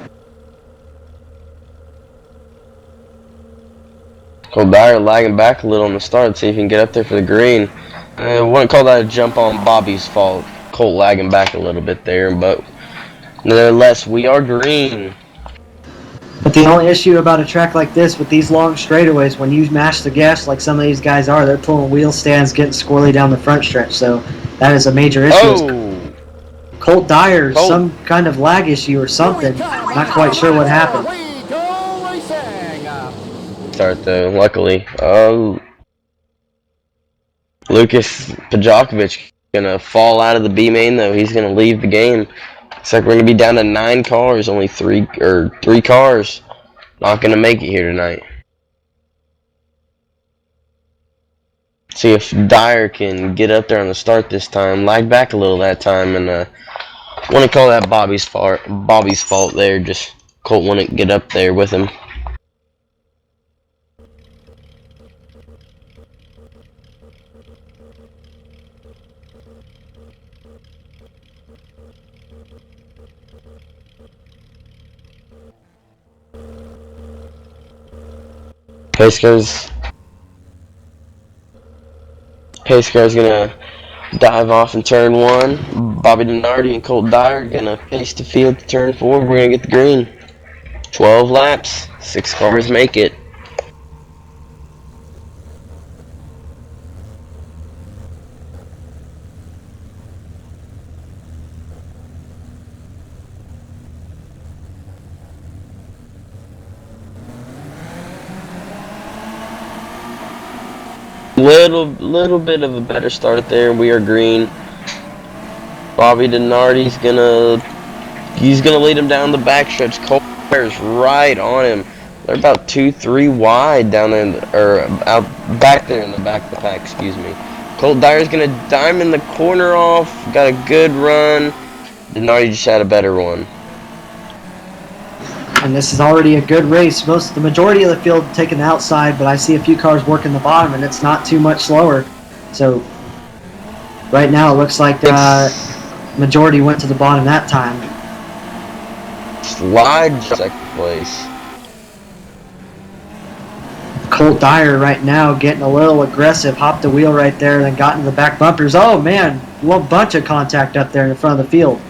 Colt Dyer lagging back a little on the start, see if he can get up there for the green. I wouldn't call that a jump on Bobby's fault. Colt lagging back a little bit there, but nevertheless, we are green. But the only issue about a track like this with these long straightaways, when you mash the gas like some of these guys are, they're pulling wheel stands, getting squirrely down the front stretch. So that is a major issue. Oh! Colt Dyer, some kind of lag issue or something. Not quite sure what happened. Start though, luckily. Lucas Pajakovic gonna fall out of the B main though. He's gonna leave the game. Looks like we're gonna be down to 9 cars. Only three cars not gonna make it here tonight. See if Dyer can get up there on the start this time. Lagged back a little that time, and want to call that Bobby's fault. Bobby's fault there. Just Colt wouldn't get up there with him. Pace car's gonna dive off in turn 1. Bobby Denardi and Colt Dyer are gonna pace the field to turn 4. We're gonna get the green. 12 laps. 6 cars make it. Little bit of a better start there. We are green. Bobby Denardi's gonna lead him down the backstretch. Colt Dyer's right on him. They're about 2-3 wide down there, or out back there in the back of the pack. Excuse me. Colt Dyer's gonna diamond the corner off. Got a good run. Denardi just had a better one. And this is already a good race. The majority of the field taking the outside, but I see a few cars working the bottom, and it's not too much slower. So right now it looks like the majority went to the bottom that time. Slide second place. Colt Dyer right now getting a little aggressive, hopped the wheel right there, and then got into the back bumpers. Oh man, a bunch of contact up there in front of the field.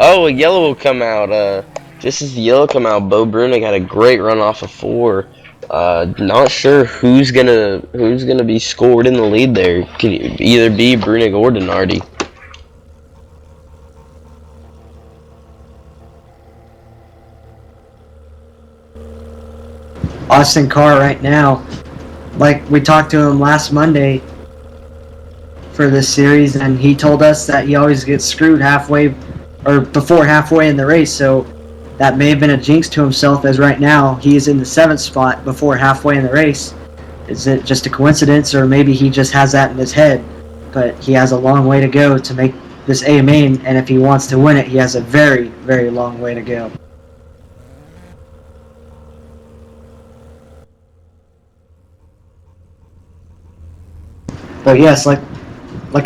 Oh, a yellow will come out. Just as the yellow come out, Bo Brunig had a great run off of 4. Not sure who's gonna be scored in the lead there. Could either be Brunig or Denardi. Austin Carr right now, like we talked to him last Monday for this series, and he told us that he always gets screwed halfway or before halfway in the race, so that may have been a jinx to himself, as right now he is in the 7th spot before halfway in the race. Is it just a coincidence, or maybe he just has that in his head? But he has a long way to go to make this A main, and if he wants to win it, he has a very, very long way to go. But yes, like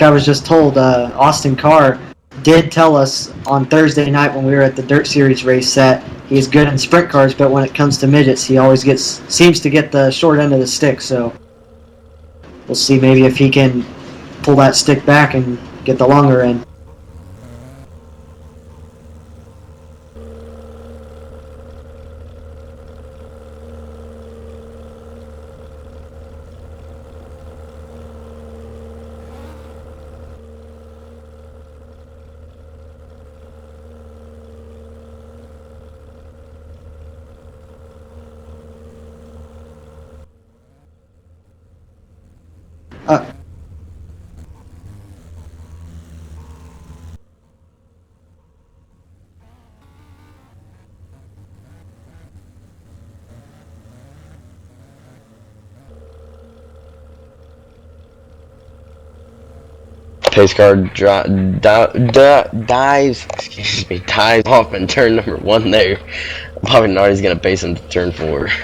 I was just told, Austin Carr did tell us on Thursday night when we were at the Dirt Series race that he's good in sprint cars, but when it comes to midgets, he always seems to get the short end of the stick. So we'll see maybe if he can pull that stick back and get the longer end. Pace car dives off in turn number 1 there. Bobby Denardi's gonna pace him to turn 4. Here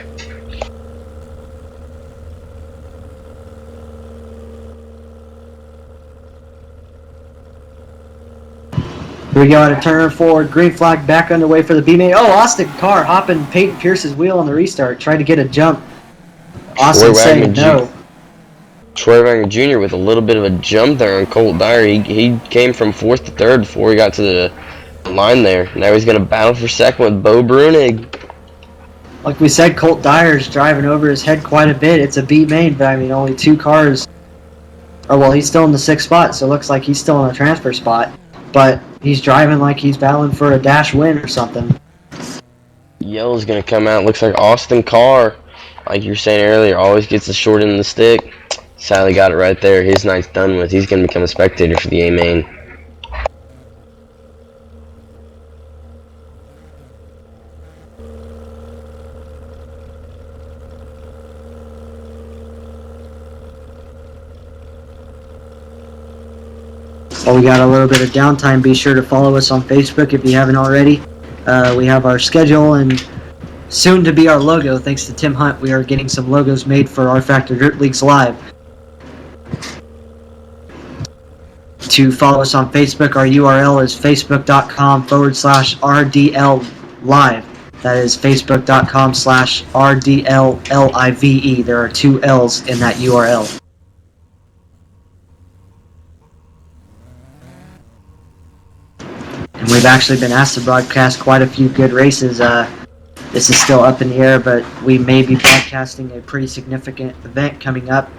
we go at a turn forward. Green flag back underway for the B main. Oh, Austin Carr hopping Peyton Pierce's wheel on the restart, trying to get a jump. Austin saying no. Troy Wagner Jr. with a little bit of a jump there on Colt Dyer. He came from 4th to 3rd before he got to the line there. Now he's going to battle for 2nd with Bo Brunig. Like we said, Colt Dyer's driving over his head quite a bit. It's a B main, but I mean, only 2 cars. Oh, well, he's still in the 6th spot, so it looks like he's still in a transfer spot. But he's driving like he's battling for a dash win or something. Yellow's going to come out. Looks like Austin Carr like you were saying earlier, always gets the short end of the stick. Sally got it right there. His night's done with. He's going to become a spectator for the A main. Well, we got a little bit of downtime. Be sure to follow us on Facebook if you haven't already. We have our schedule and soon to be our logo. Thanks to Tim Hunt, we are getting some logos made for R Factor Dirt Leagues Live. To follow us on Facebook, our URL is facebook.com/RDL Live. That is facebook.com/RDLLIVE. There are 2 L's in that URL. And we've actually been asked to broadcast quite a few good races. This is still up in the air, but we may be broadcasting a pretty significant event coming up.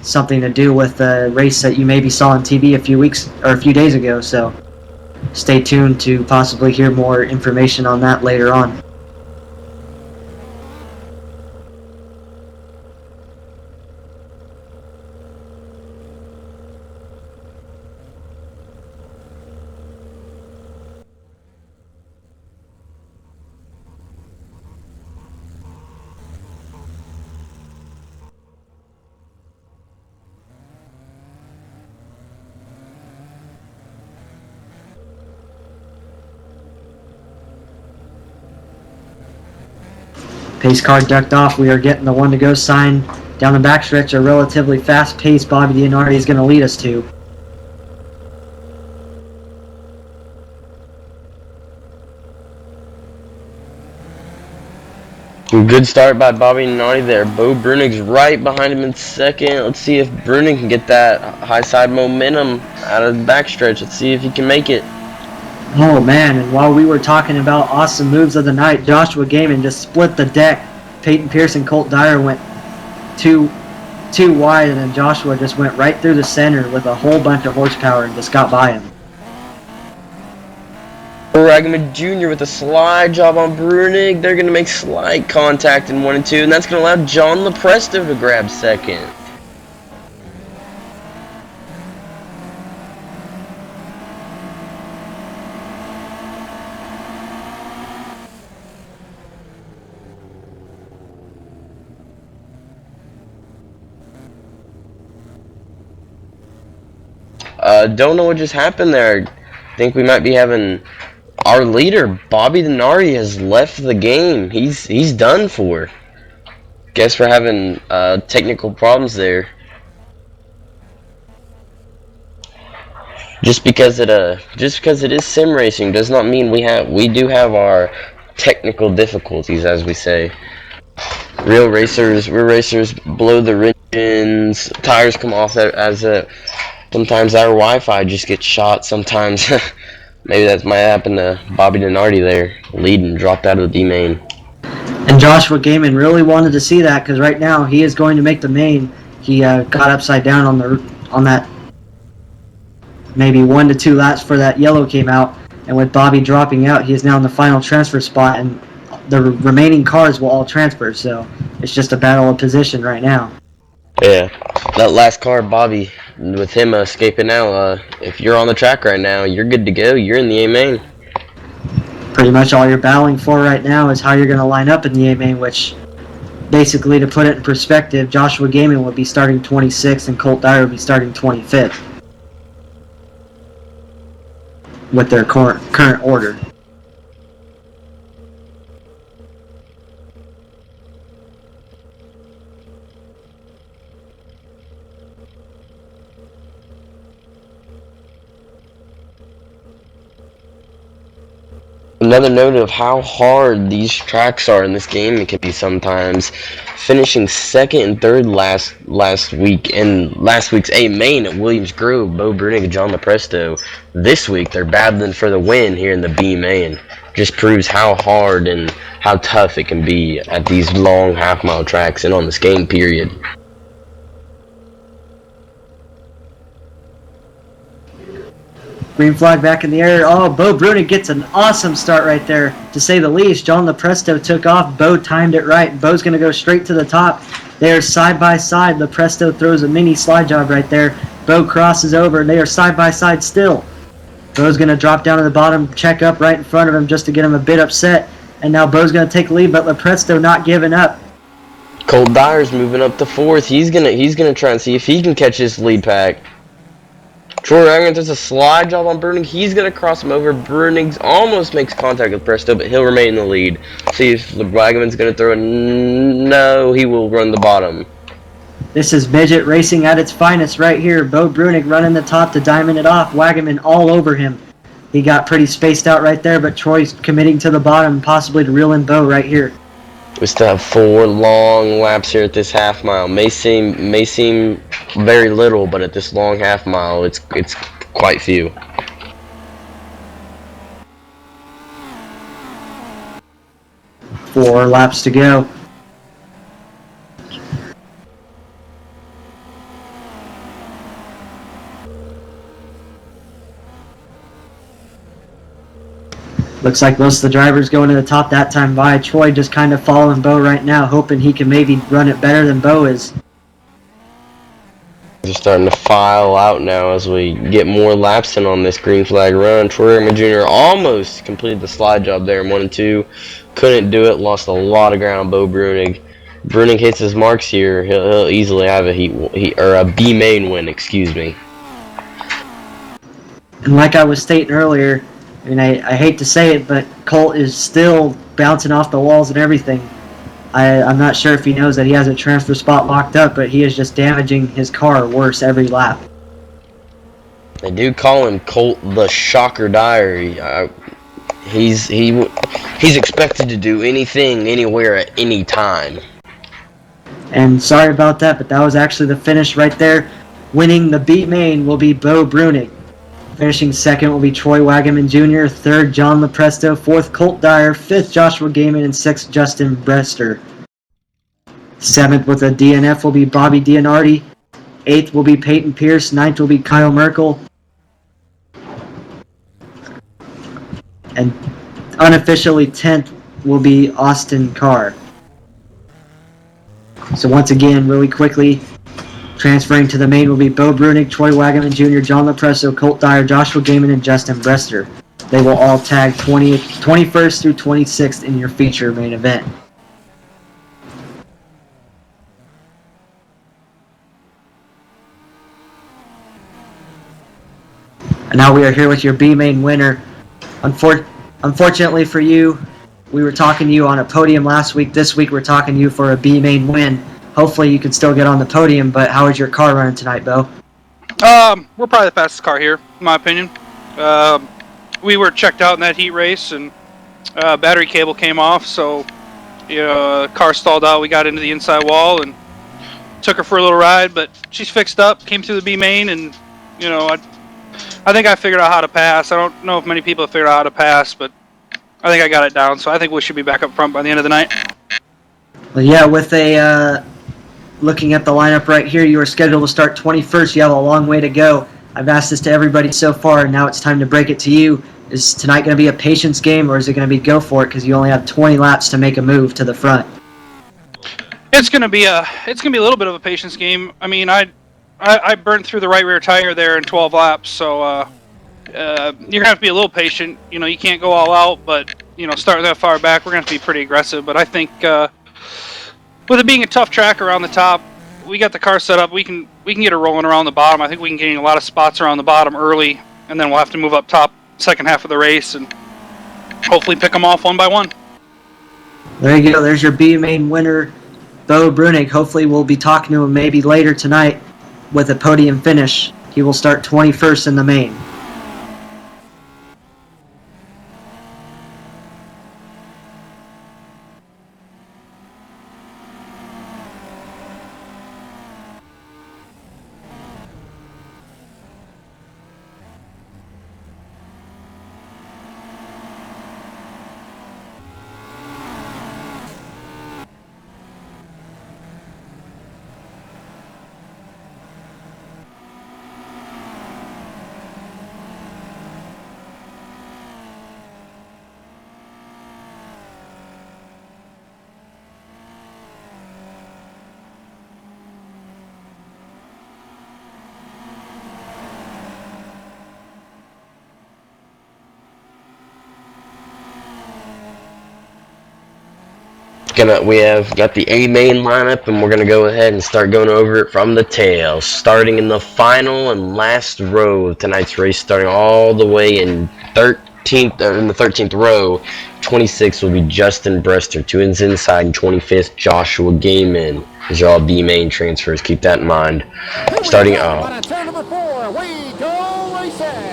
Something to do with the race that you maybe saw on TV a few days ago. So stay tuned to possibly hear more information on that later on. Pace car ducked off. We are getting the 1 to go sign down the backstretch. A relatively fast pace Bobby Dinardi is going to lead us to. Good start by Bobby Nardi there. Bo Brunig's right behind him in second. Let's see if Brunig can get that high side momentum out of the backstretch. Let's see if he can make it. Oh man, and while we were talking about awesome moves of the night, Joshua Gaiman just split the deck. Peyton Pierce and Colt Dyer went too wide, and then Joshua just went right through the center with a whole bunch of horsepower and just got by him. Ragaman Jr. with a slide job on Brunig. They're going to make slight contact in 1 and 2, and that's going to allow John Lepresto to grab second. Don't know what just happened there. I think we might be having our leader, Bobby Dinardi, has left the game. He's done for. Guess we're having technical problems there. Just because it is sim racing does not mean we do have our technical difficulties, as we say. We're racers blow the engines, tires come off sometimes our Wi-Fi just gets shot. Sometimes maybe that might happen to Bobby Dinardi there, lead and dropped out of the D main. And Joshua Gaiman really wanted to see that because right now he is going to make the main. He got upside down on that maybe 1 to 2 laps before that yellow came out, and with Bobby dropping out, he is now in the final transfer spot, and the remaining cars will all transfer. So it's just a battle of position right now. Yeah, that last car, Bobby, with him escaping out, if you're on the track right now, you're good to go. You're in the A main. Pretty much all you're battling for right now is how you're going to line up in the A main, which basically, to put it in perspective, Joshua Gaiman would be starting 26th and Colt Dyer would be starting 25th with their current order. Another note of how hard these tracks are in this game it can be sometimes. Finishing second and third last week in last week's A main at Williams Grove, Bo Brunig and John Lepresto. This week they're battling for the win here in the B main. Just proves how hard and how tough it can be at these long half-mile tracks and on this game period. Green flag back in the air. Oh, Bo Brunig gets an awesome start right there, to say the least. John Lepresto took off. Bo timed it right. Bo's going to go straight to the top. They are side by side. Lepresto throws a mini slide job right there. Bo crosses over, and they are side by side still. Bo's going to drop down to the bottom, check up right in front of him just to get him a bit upset. And now Bo's going to take the lead, but Lepresto not giving up. Colt Dyer's moving up to 4th. He's gonna try and see if he can catch this lead pack. Troy Wagon does a slide job on Bruning. He's going to cross him over. Bruning almost makes contact with Presto, but he'll remain in the lead. See if Wagaman's going to throw it. No, he will run the bottom. This is midget racing at its finest right here. Bo Brunig running the top to diamond it off. Wagaman all over him. He got pretty spaced out right there, but Troy's committing to the bottom, possibly to reel in Bo right here. We still have 4 long laps here at this half mile. May seem very little, but at this long half mile, it's quite few. Four laps to go. Looks like most of the drivers going to the top that time by. Troy just kind of following Bo right now, hoping he can maybe run it better than Bo is. They're starting to file out now as we get more laps in on this green flag run. Troy Wagon Jr. almost completed the slide job there in 1 and 2. Couldn't do it, lost a lot of ground. Bo Brunig. Brunig hits his marks here. He'll easily have a B main win, excuse me. And like I was stating earlier, and I hate to say it, but Colt is still bouncing off the walls and everything. I'm not sure if he knows that he has a transfer spot locked up, but he is just damaging his car worse every lap. They do call him Colt the Shocker Dyer. He's expected to do anything, anywhere, at any time. And sorry about that, but that was actually the finish right there. Winning the B main will be Bo Brunig. Finishing second will be Troy Wagaman Jr., third John Lepresto, fourth Colt Dyer, fifth Joshua Gaiman, and sixth Justin Brester. Seventh with a DNF will be Bobby Dianardi. Eighth will be Peyton Pierce. Ninth will be Kyle Merkel. And unofficially 10th will be Austin Carr. So once again, really quickly, transferring to the main will be Bo Brunig, Troy Wagaman Jr., John Lepresto, Colt Dyer, Joshua Gaiman, and Justin Brester. They will all tag 21st through 26th in your feature main event. And now we are here with your B main winner. Unfortunately for you, we were talking to you on a podium last week. This week we're talking to you for a B main win. Hopefully you can still get on the podium, but how is your car running tonight, Bo? We're probably the fastest car here, in my opinion. We were checked out in that heat race, and battery cable came off, so car stalled out. We got into the inside wall and took her for a little ride, but she's fixed up, came through the B main, and I think I figured out how to pass. I don't know if many people have figured out how to pass, but I think I got it down, so I think we should be back up front by the end of the night. Well, yeah, with looking at the lineup right here, you are scheduled to start 21st. You have a long way to go. I've asked this to everybody so far, and now it's time to break it to you. Is tonight going to be a patience game, or is it going to be go for it because you only have 20 laps to make a move to the front? It's going to be a little bit of a patience game. I mean, I burned through the right rear tire there in 12 laps, so you're going to have to be a little patient. You can't go all out, but starting that far back, we're going to have to be pretty aggressive. But I think with it being a tough track around the top, we got the car set up. We can get it rolling around the bottom. I think we can gain a lot of spots around the bottom early, and then we'll have to move up top second half of the race and hopefully pick them off one by one. There you go. There's your B main winner, Bo Brunig. Hopefully we'll be talking to him maybe later tonight with a podium finish. He will start 21st in the main. We have got the A main lineup, and we're gonna go ahead and start going over it from the tail, starting in the final and last row of tonight's race, starting all the way in 13th in the 13th row. 26 will be Justin Brester, 2 ends inside, and 25th Joshua Gaiman. These are all B main transfers. Keep that in mind. Starting out. On turn number 4, we go racing.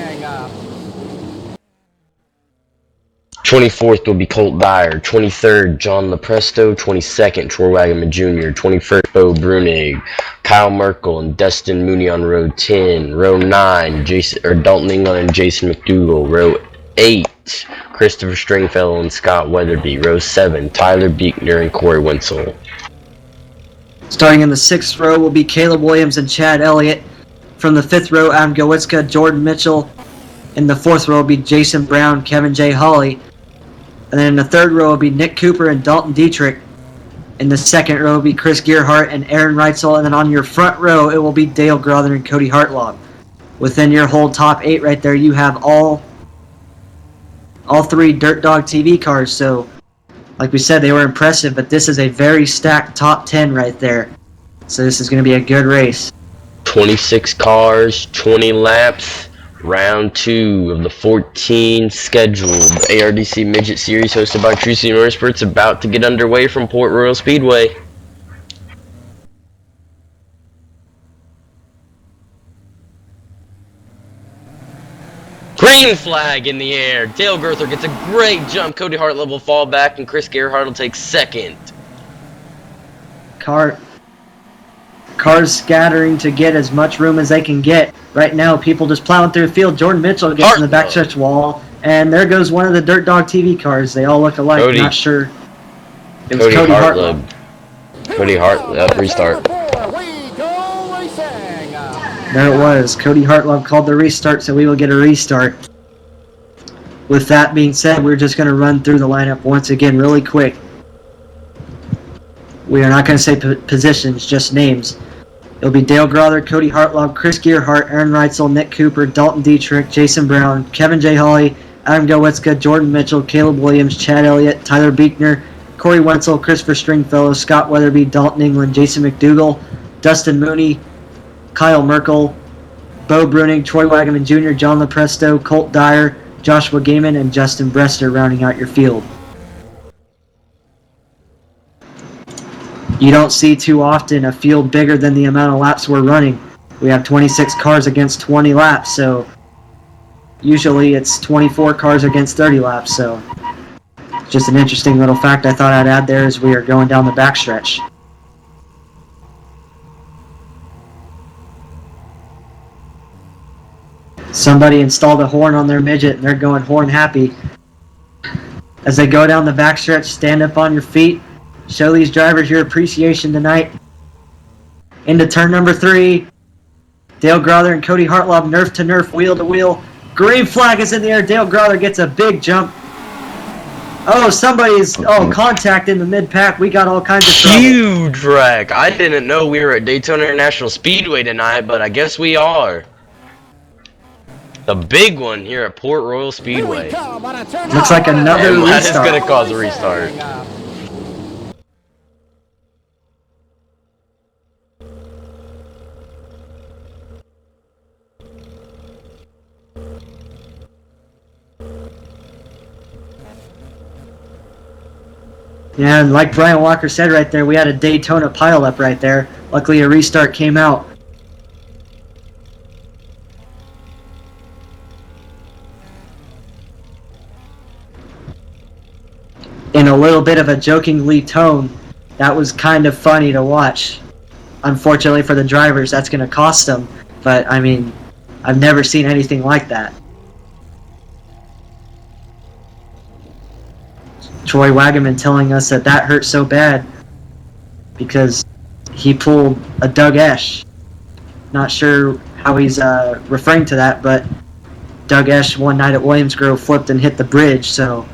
24th will be Colt Dyer, 23rd John Lepresto, 22nd Troy Wagaman Jr., 21st Bo Brunig, Kyle Merkel and Dustin Mooney on row 10, row 9 Dalton England and Jason McDougall, row 8 Christopher Stringfellow and Scott Weatherby, row 7 Tyler Buechner and Corey Wenzel. Starting in the 6th row will be Caleb Williams and Chad Elliott. From the 5th row, Adam Gowitzka, Jordan Mitchell. In the 4th row will be Jason Brown, Kevin J. Hawley. And then in the 3rd row will be Nick Cooper and Dalton Dietrich. In the 2nd row will be Chris Gearhart and Aaron Reitzel. And then on your front row, it will be Dale Grother and Cody Hartlaub. Within your whole top 8 right there, you have all 3 Dirt Dog TV cars. So, like we said, they were impressive, but this is a very stacked top 10 right there. So this is going to be a good race. 26 cars, 20 laps. Round 2 of the 14 scheduled ARDC Midget Series hosted by TruSpeed Motorsports about to get underway from Port Royal Speedway. Green flag in the air. Dale Gerther gets a great jump. Cody Hartlaub will fall back and Chris Gerhardt will take 2nd. Cars scattering to get as much room as they can get. Right now, people just plowing through the field. Jordan Mitchell gets in the backstretch wall, and there goes one of the Dirt Dog TV cars. They all look alike. Not sure. It was Cody Hartlaub. Cody Hartlaub, restart. There it was. Cody Hartlaub called the restart, so we will get a restart. With that being said, we're just going to run through the lineup once again really quick. We are not going to say positions, just names. It'll be Dale Grother, Cody Hartlaub, Chris Gearhart, Aaron Reitzel, Nick Cooper, Dalton Dietrich, Jason Brown, Kevin J. Hawley, Adam Gowitzka, Jordan Mitchell, Caleb Williams, Chad Elliott, Tyler Buechner, Corey Wenzel, Christopher Stringfellow, Scott Weatherby, Dalton England, Jason McDougall, Dustin Mooney, Kyle Merkel, Bo Brunig, Troy Wagaman Jr., John Lepresto, Colt Dyer, Joshua Gaiman, and Justin Brester rounding out your field. You don't see too often a field bigger than the amount of laps we're running. We have 26 cars against 20 laps, so usually it's 24 cars against 30 laps, so just an interesting little fact I thought I'd add there as we are going down the backstretch. Somebody installed a horn on their midget and they're going horn happy. As they go down the backstretch, stand up on your feet. Show these drivers your appreciation tonight. Into turn number 3. Dale Grother and Cody Hartlaub, nerf to nerf, wheel to wheel. Green flag is in the air. Dale Grother gets a big jump. Oh, somebody's contact in the mid-pack. We got all kinds of trouble. Huge wreck. I didn't know we were at Daytona International Speedway tonight, but I guess we are. The big one here at Port Royal Speedway. Looks like another and restart. That is going to cause a restart. Yeah, and like Brian Walker said right there, we had a Daytona pileup right there. Luckily, a restart came out. In a little bit of a jokingly tone, that was kind of funny to watch. Unfortunately for the drivers, that's going to cost them. But, I mean, I've never seen anything like that. Troy Wagaman telling us that hurt so bad because he pulled a Doug Esch. Not sure how he's referring to that, but Doug Esch one night at Williams Grove flipped and hit the bridge, so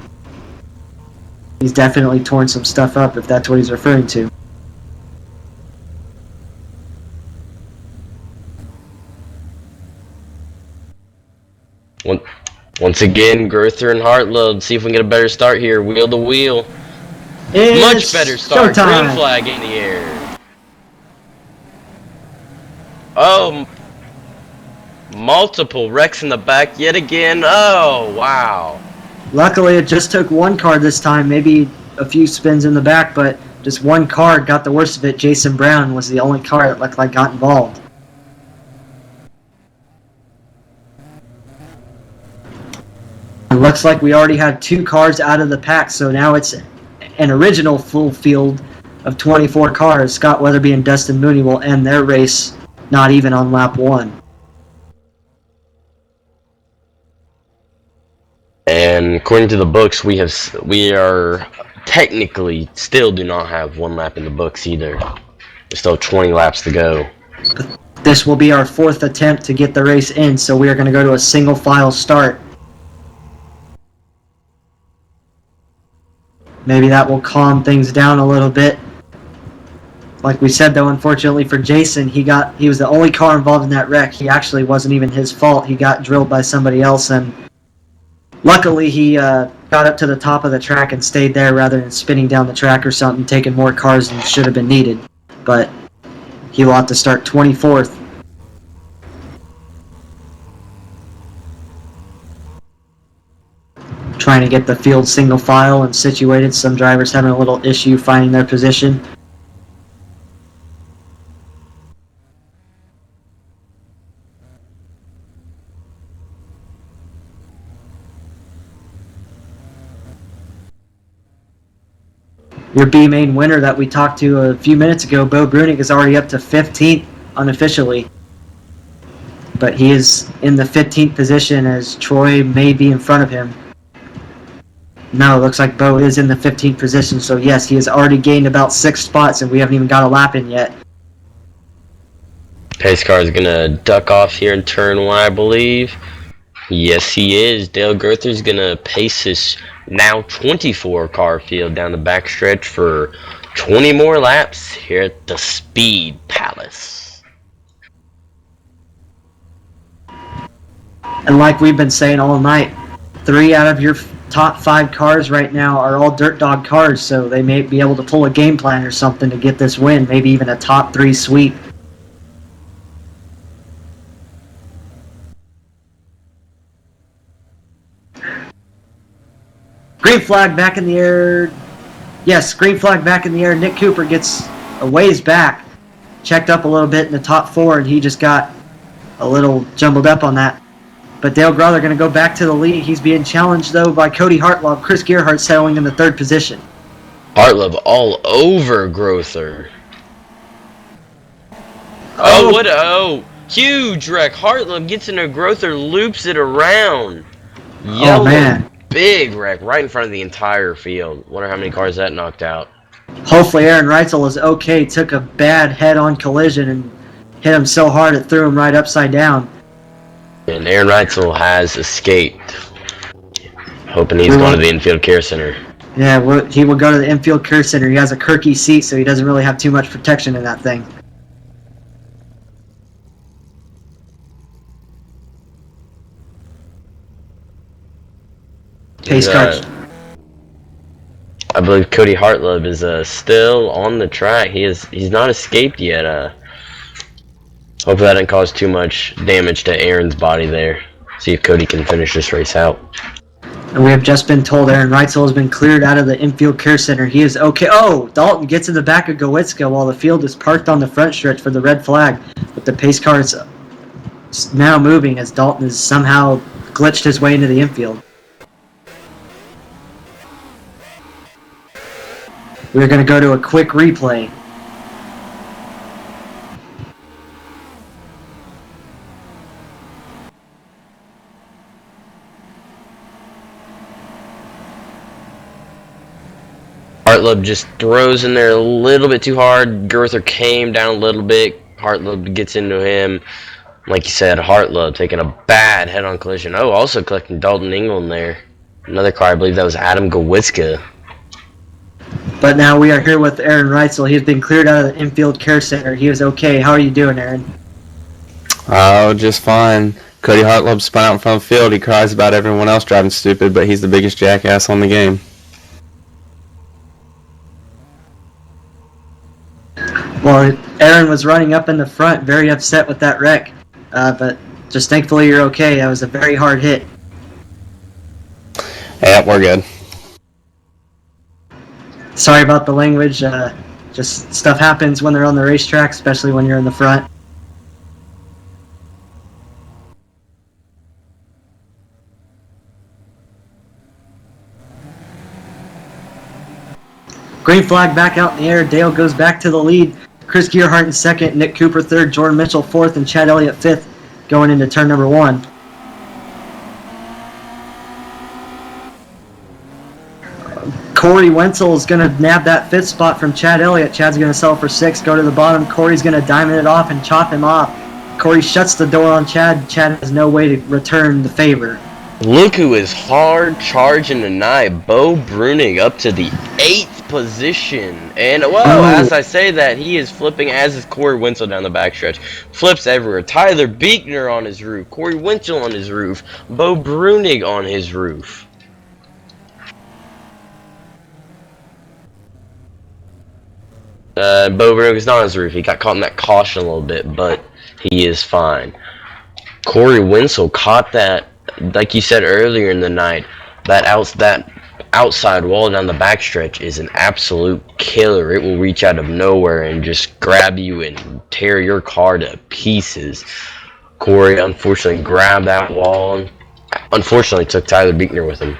he's definitely torn some stuff up if that's what he's referring to. Once again, Gerther and Hartlow. See if we can get a better start here. Wheel to wheel. It's Much better start. showtime. Green flag in the air. Oh, multiple wrecks in the back yet again. Oh, wow. Luckily, it just took one car this time, maybe a few spins in the back, but just one car got the worst of it. Jason Brown was the only car that looked like got involved. It looks like we already had 2 cars out of the pack, so now it's an original full field of 24 cars. Scott Weatherby and Dustin Mooney will end their race not even on lap 1. And according to the books, we are technically still do not have 1 lap in the books either. There's still 20 laps to go. This will be our 4th attempt to get the race in, so we are going to go to a single file start. Maybe that will calm things down a little bit. Like we said, though, unfortunately for Jason, he was the only car involved in that wreck. He actually wasn't even his fault. He got drilled by somebody else, and luckily he got up to the top of the track and stayed there rather than spinning down the track or something, taking more cars than should have been needed. But he will have to start 24th. Trying to get the field single file and situated. Some drivers having a little issue finding their position. Your B main winner that we talked to a few minutes ago, Bo Brunig, is already up to 15th unofficially. But he is in the 15th position as Troy may be in front of him. No, it looks like Bo is in the 15th position, so yes, he has already gained about 6 spots and we haven't even got a lap in yet. Pace car is going to duck off here in turn 1, I believe. Yes, he is. Dale Gerther's going to pace his now 24 car field down the backstretch for 20 more laps here at the Speed Palace. And like we've been saying all night, 3 out of your top 5 cars right now are all dirt dog cars, so they may be able to pull a game plan or something to get this win, maybe even a top 3 sweep. Green flag back in the air. Yes, green flag back in the air. Nick Cooper gets a ways back. Checked up a little bit in the top 4, and he just got a little jumbled up on that. But Dale Grother going to go back to the lead. He's being challenged, though, by Cody Hartlove. Chris Gearhart settling in the 3rd position. Hartlove all over Grother. Oh, huge wreck. Hartlove gets into Grother, loops it around. Oh, man. Big wreck right in front of the entire field. Wonder how many cars that knocked out. Hopefully Aaron Reitzel is okay. Took a bad head-on collision and hit him so hard it threw him right upside down. And Aaron Reitzel has escaped. Hoping he's going to the infield care center. Yeah, he will go to the infield care center. He has a Kirky seat, so he doesn't really have too much protection in that thing. Pace car. I believe Cody Hartlove is still on the track. He's not escaped yet. Hopefully that didn't cause too much damage to Aaron's body there. See if Cody can finish this race out. And we have just been told Aaron Reitzel has been cleared out of the infield care center. He is okay. Oh, Dalton gets in the back of Gowitzka while the field is parked on the front stretch for the red flag. But the pace car is now moving as Dalton has somehow glitched his way into the infield. We're going to go to a quick replay. Hartlove just throws in there a little bit too hard. Gerther came down a little bit. Hartlove gets into him. Like you said, Hartlove taking a bad head-on collision. Oh, also collecting Dalton England there. Another car, I believe that was Adam Gowitzka. But now we are here with Aaron Reitzel. He has been cleared out of the infield care center. He is okay. How are you doing, Aaron? Oh, just fine. Cody Hartlove spun out in front of the field. He cries about everyone else driving stupid, but he's the biggest jackass on the game. Well, Aaron was running up in the front, very upset with that wreck. But just thankfully you're okay. That was a very hard hit. Yeah, we're good. Sorry about the language. Just stuff happens when they're on the racetrack, especially when you're in the front. Green flag back out in the air. Dale goes back to the lead. Chris Gearhart in second, Nick Cooper third, Jordan Mitchell fourth, and Chad Elliott fifth going into turn number 1. Corey Wenzel is going to nab that 5th spot from Chad Elliott. Chad's going to settle for 6, go to the bottom. Corey's going to diamond it off and chop him off. Corey shuts the door on Chad. Chad has no way to return the favor. Look who is hard charging tonight. Bo Bruning up to the 8th position. And, well, as I say that, he is flipping, as is Corey Wenzel down the backstretch. Flips everywhere. Tyler Beekner on his roof. Corey Wenzel on his roof. Bo Bruning on his roof. Bo Bruning is not on his roof. He got caught in that caution a little bit, but he is fine. Corey Wenzel caught that, like you said earlier in the night, that outside wall down the backstretch is an absolute killer. It will reach out of nowhere and just grab you and tear your car to pieces. Corey unfortunately grabbed that wall and unfortunately took Tyler Beekner with him.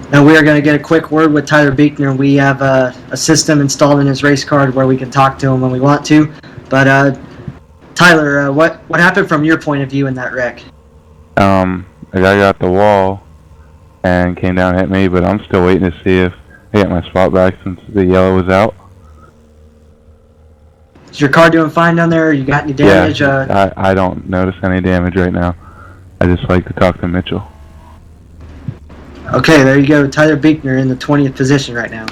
Now we are going to get a quick word with Tyler Beekner. We have a system installed in his race card where we can talk to him when we want to. But Tyler, what happened from your point of view in that wreck? A guy got the wall and came down and hit me, but I'm still waiting to see if I get my spot back since the yellow was out. Is your car doing fine down there? You got any damage? Yeah, I don't notice any damage right now. I just like to talk to Mitchell. Okay, there you go. Tyler Beekner in the 20th position right now.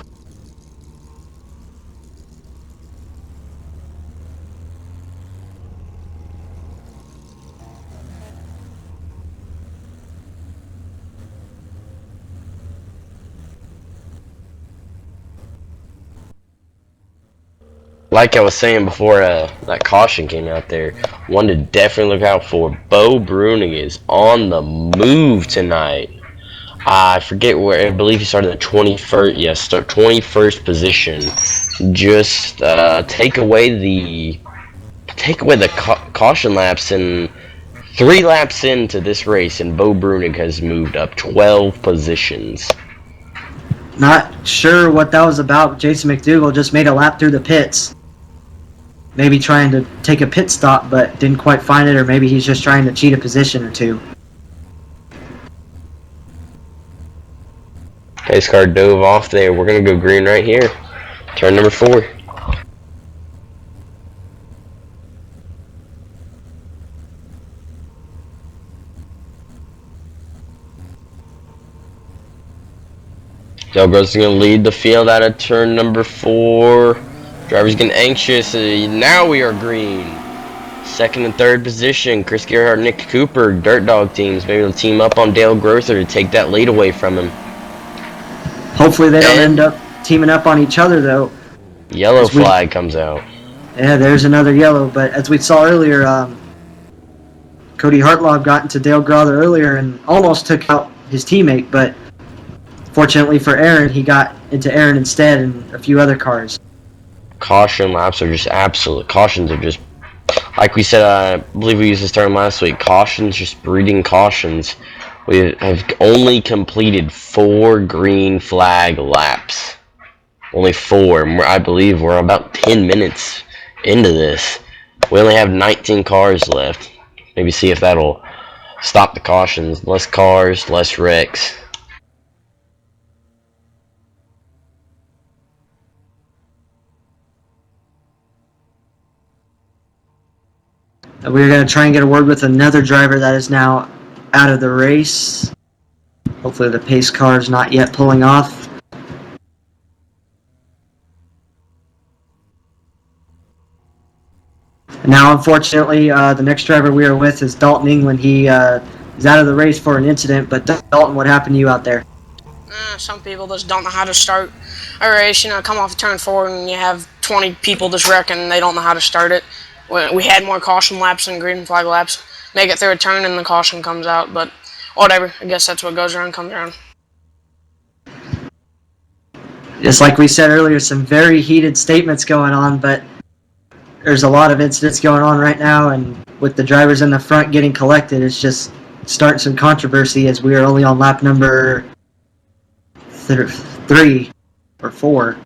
Like I was saying before that caution came out there, one to definitely look out for. Bo Bruning is on the move tonight. I forget where, I believe he started in the 21st, yes, 21st position. Just take away the caution laps, and 3 laps into this race, and Bo Bruning has moved up 12 positions. Not sure what that was about. Jason McDougall just made a lap through the pits. Maybe trying to take a pit stop, but didn't quite find it, or maybe he's just trying to cheat a position or two. Pace car dove off there. We're going to go green right here. Turn number 4. Del Gross is going to lead the field out of turn number 4. Driver's getting anxious. Now we are green. 2nd and 3rd position. Chris Gerhardt, Nick Cooper, Dirt Dog teams. Maybe they'll team up on Dale Grother to take that lead away from him. Hopefully they don't end up teaming up on each other, though. Yellow flag comes out. Yeah, there's another yellow. But as we saw earlier, Cody Hartlaub got into Dale Grother earlier and almost took out his teammate. But fortunately for Aaron, he got into Aaron instead and a few other cars. Caution laps are just absolute. Cautions are just, like we said, I believe we used this term last week. Cautions just breeding cautions. We have only completed 4 green flag laps. Only 4. I believe we're about 10 minutes into this. We only have 19 cars left. Maybe see if that'll stop the cautions. Less cars, less wrecks. We're going to try and get a word with another driver that is now out of the race. Hopefully the pace car is not yet pulling off. Now, unfortunately, the next driver we are with is Dalton England. He is out of the race for an incident. But Dalton, what happened to you out there? Some people just don't know how to start a race. You know, come off turn 4 and you have 20 people just wreck and they don't know how to start it. We had more caution laps than green flag laps. Make it through a turn and the caution comes out, but whatever. I guess that's what goes around comes around. Just like we said earlier, some very heated statements going on, but there's a lot of incidents going on right now, and with the drivers in the front getting collected, it's just starting some controversy as we are only on lap number 3 or 4.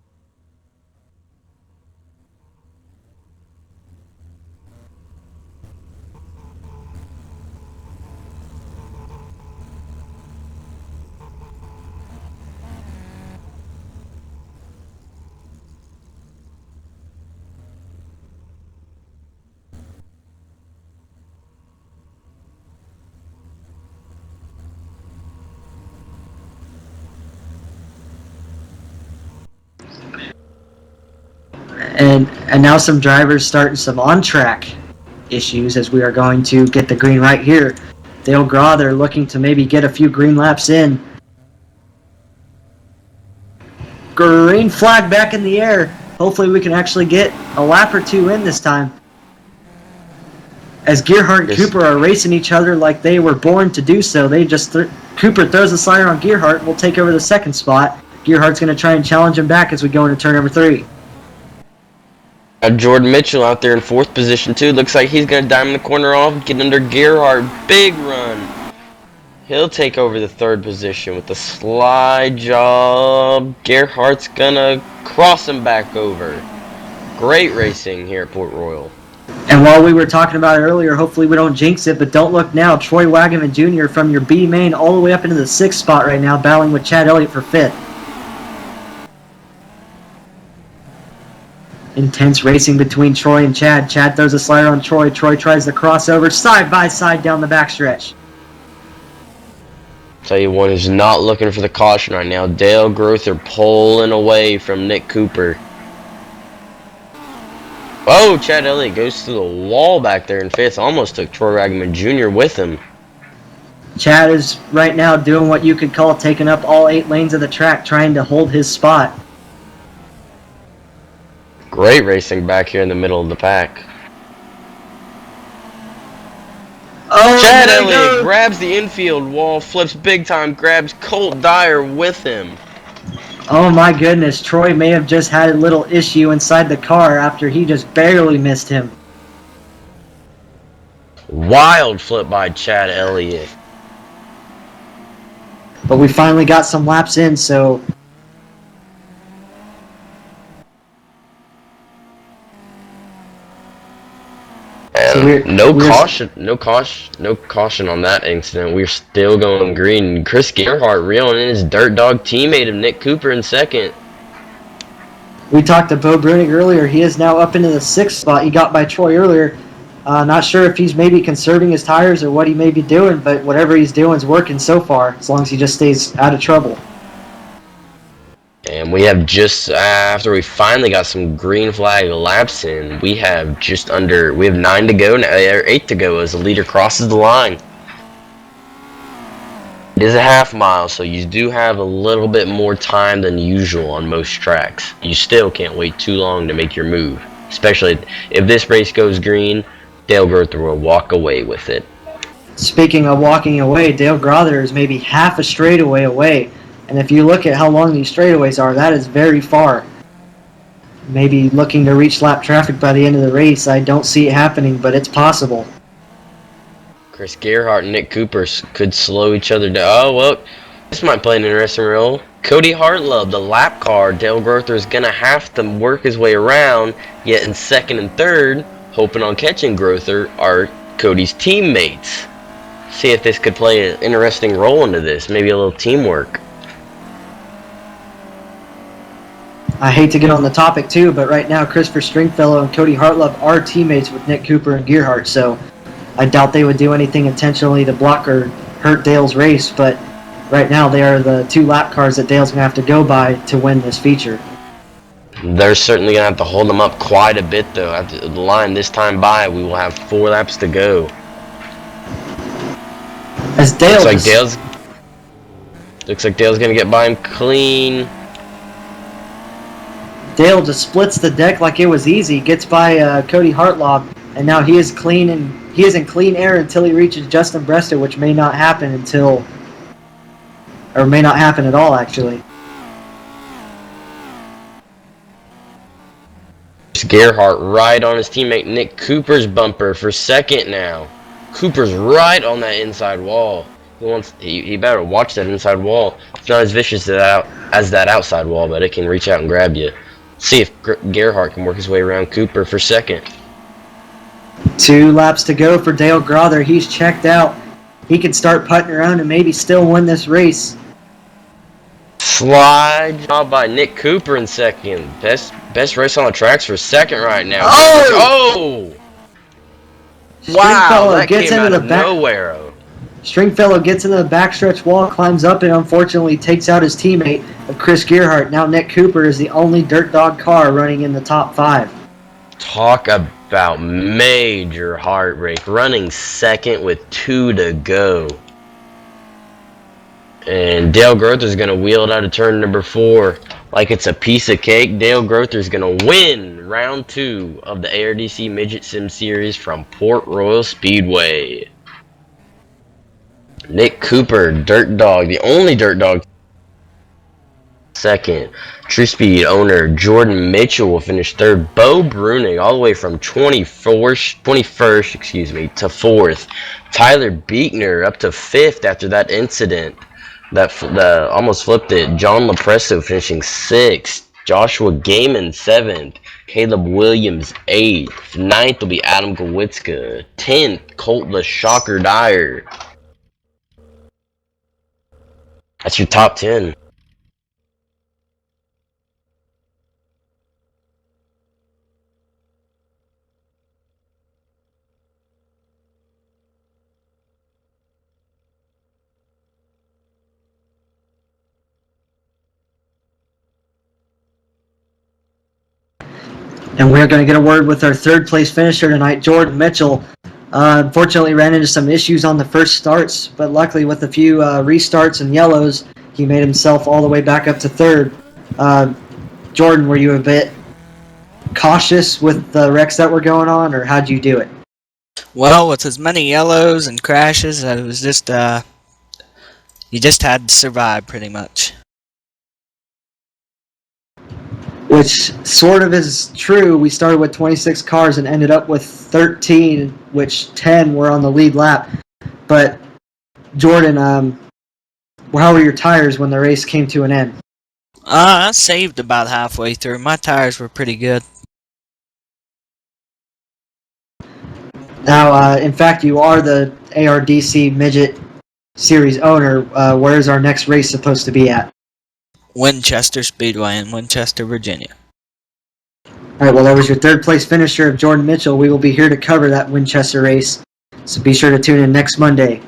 And now some drivers starting some on-track issues as we are going to get the green right here. Dale Graw, they're looking to maybe get a few green laps in. Green flag back in the air. Hopefully we can actually get a lap or two in this time. As Gearhart and Cooper are racing each other like they were born to do so. They just Cooper throws the slider on Gearhart and will take over the second spot. Gearhart's going to try and challenge him back as we go into turn number 3. Jordan Mitchell out there in 4th position too. Looks like he's going to diamond the corner off, get under Gearhart. Big run. He'll take over the 3rd position with the slide job. Gearhart's going to cross him back over. Great racing here at Port Royal. And while we were talking about it earlier, hopefully we don't jinx it, but don't look now. Troy Wagaman Jr. from your B main all the way up into the 6th spot right now, battling with Chad Elliott for 5th. Intense racing between Troy and Chad. Chad throws a slider on Troy. Troy tries the crossover side by side down the backstretch. Tell you one who's not looking for the caution right now. Dale Grother pulling away from Nick Cooper. Oh, Chad Elliott goes through the wall back there in 5th. Almost took Troy Wagaman Jr. with him. Chad is right now doing what you could call taking up all 8 lanes of the track, trying to hold his spot. Great racing back here in the middle of the pack. Oh, Chad Elliott grabs the infield wall, flips big time, grabs Colt Dyer with him. Oh my goodness, Troy may have just had a little issue inside the car after he just barely missed him. Wild flip by Chad Elliott. But we finally got some laps in, so... No caution on that incident. We're still going green. Chris Gearhart reeling in his dirt dog teammate of Nick Cooper in 2nd. We talked to Bo Brunig earlier. He is now up into the 6th spot. He got by Troy earlier. Not sure if he's maybe conserving his tires or what he may be doing, but whatever he's doing is working so far, as long as he just stays out of trouble. And we have just after we finally got some green flag laps in, we have 9 to go now, or 8 to go as the leader crosses the line. It is a half mile, so you do have a little bit more time than usual on most tracks. You still can't wait too long to make your move, especially if this race goes green. Dale Grother will walk away with it. Speaking of walking away, Dale Grother is maybe half a straightaway away. And if you look at how long these straightaways are, that is very far. Maybe looking to reach lap traffic by the end of the race. I don't see it happening, but it's possible. Chris Gearhart and Nick Cooper could slow each other down. Oh, well, this might play an interesting role. Cody Hartlove, the lap car. Dale Grother is going to have to work his way around, yet in 2nd and 3rd, hoping on catching Grother, are Cody's teammates. See if this could play an interesting role into this. Maybe a little teamwork. I hate to get on the topic too, but right now Christopher Stringfellow and Cody Hartlove are teammates with Nick Cooper and Gearhart, so I doubt they would do anything intentionally to block or hurt Dale's race, but right now they are the 2 lap cars that Dale's going to have to go by to win this feature. They're certainly going to have to hold them up quite a bit, though. After the line this time by, we will have 4 laps to go. As Dale looks like Dale's going to get by him clean. Dale just splits the deck like it was easy, gets by Cody Hartlob, and now he is in clean air until he reaches Justin Brester, which may not happen may not happen at all, actually. Gerhardt right on his teammate Nick Cooper's bumper for second now. Cooper's right on that inside wall. He better watch that inside wall. It's not as vicious as that outside wall, but it can reach out and grab you. See if Gerhardt can work his way around Cooper for second. 2 laps to go for Dale Grother. He's checked out. He can start putting around and maybe still win this race. Slide job by Nick Cooper in second. Best race on the tracks for second right now. Oh! Wow, that gets came into out the of back. nowhere. Stringfellow gets into the backstretch wall, climbs up, and unfortunately takes out his teammate of Chris Gerhardt. Now Nick Cooper is the only Dirt Dog car running in the top 5. Talk about major heartbreak. Running second with 2 to go. And Dale Grother's going to wheel it out of turn number 4 like it's a piece of cake. Dale Grother's going to win round 2 of the ARDC Midget Sim Series from Port Royal Speedway. Nick Cooper, Dirt Dog, the only Dirt Dog. Second, TruSpeed owner Jordan Mitchell will finish third. Bo Bruning all the way from 21st, to 4th. Tyler Beekner up to 5th after that incident that almost flipped it. John Lepresso finishing 6th. Joshua Gaiman 7th. Caleb Williams 8th. 9th will be Adam Gawitska. 10th, Colt the Shocker Dyer. That's your top 10. And we're going to get a word with our third place finisher tonight, Jordan Mitchell. Unfortunately ran into some issues on the first starts, but luckily with a few restarts and yellows, he made himself all the way back up to third. Jordan, were you a bit cautious with the wrecks that were going on, or how'd you do it? Well, with as many yellows and crashes, it was just, you just had to survive pretty much. Which sort of is true. We started with 26 cars and ended up with 13, which 10 were on the lead lap. But, Jordan, how were your tires when the race came to an end? I saved about halfway through. My tires were pretty good. Now, in fact, you are the ARDC Midget Series owner. Where's our next race supposed to be at? Winchester Speedway in Winchester, Virginia. All right, well, that was your third place finisher of Jordan Mitchell. We will be here to cover that Winchester race, so be sure to tune in next Monday.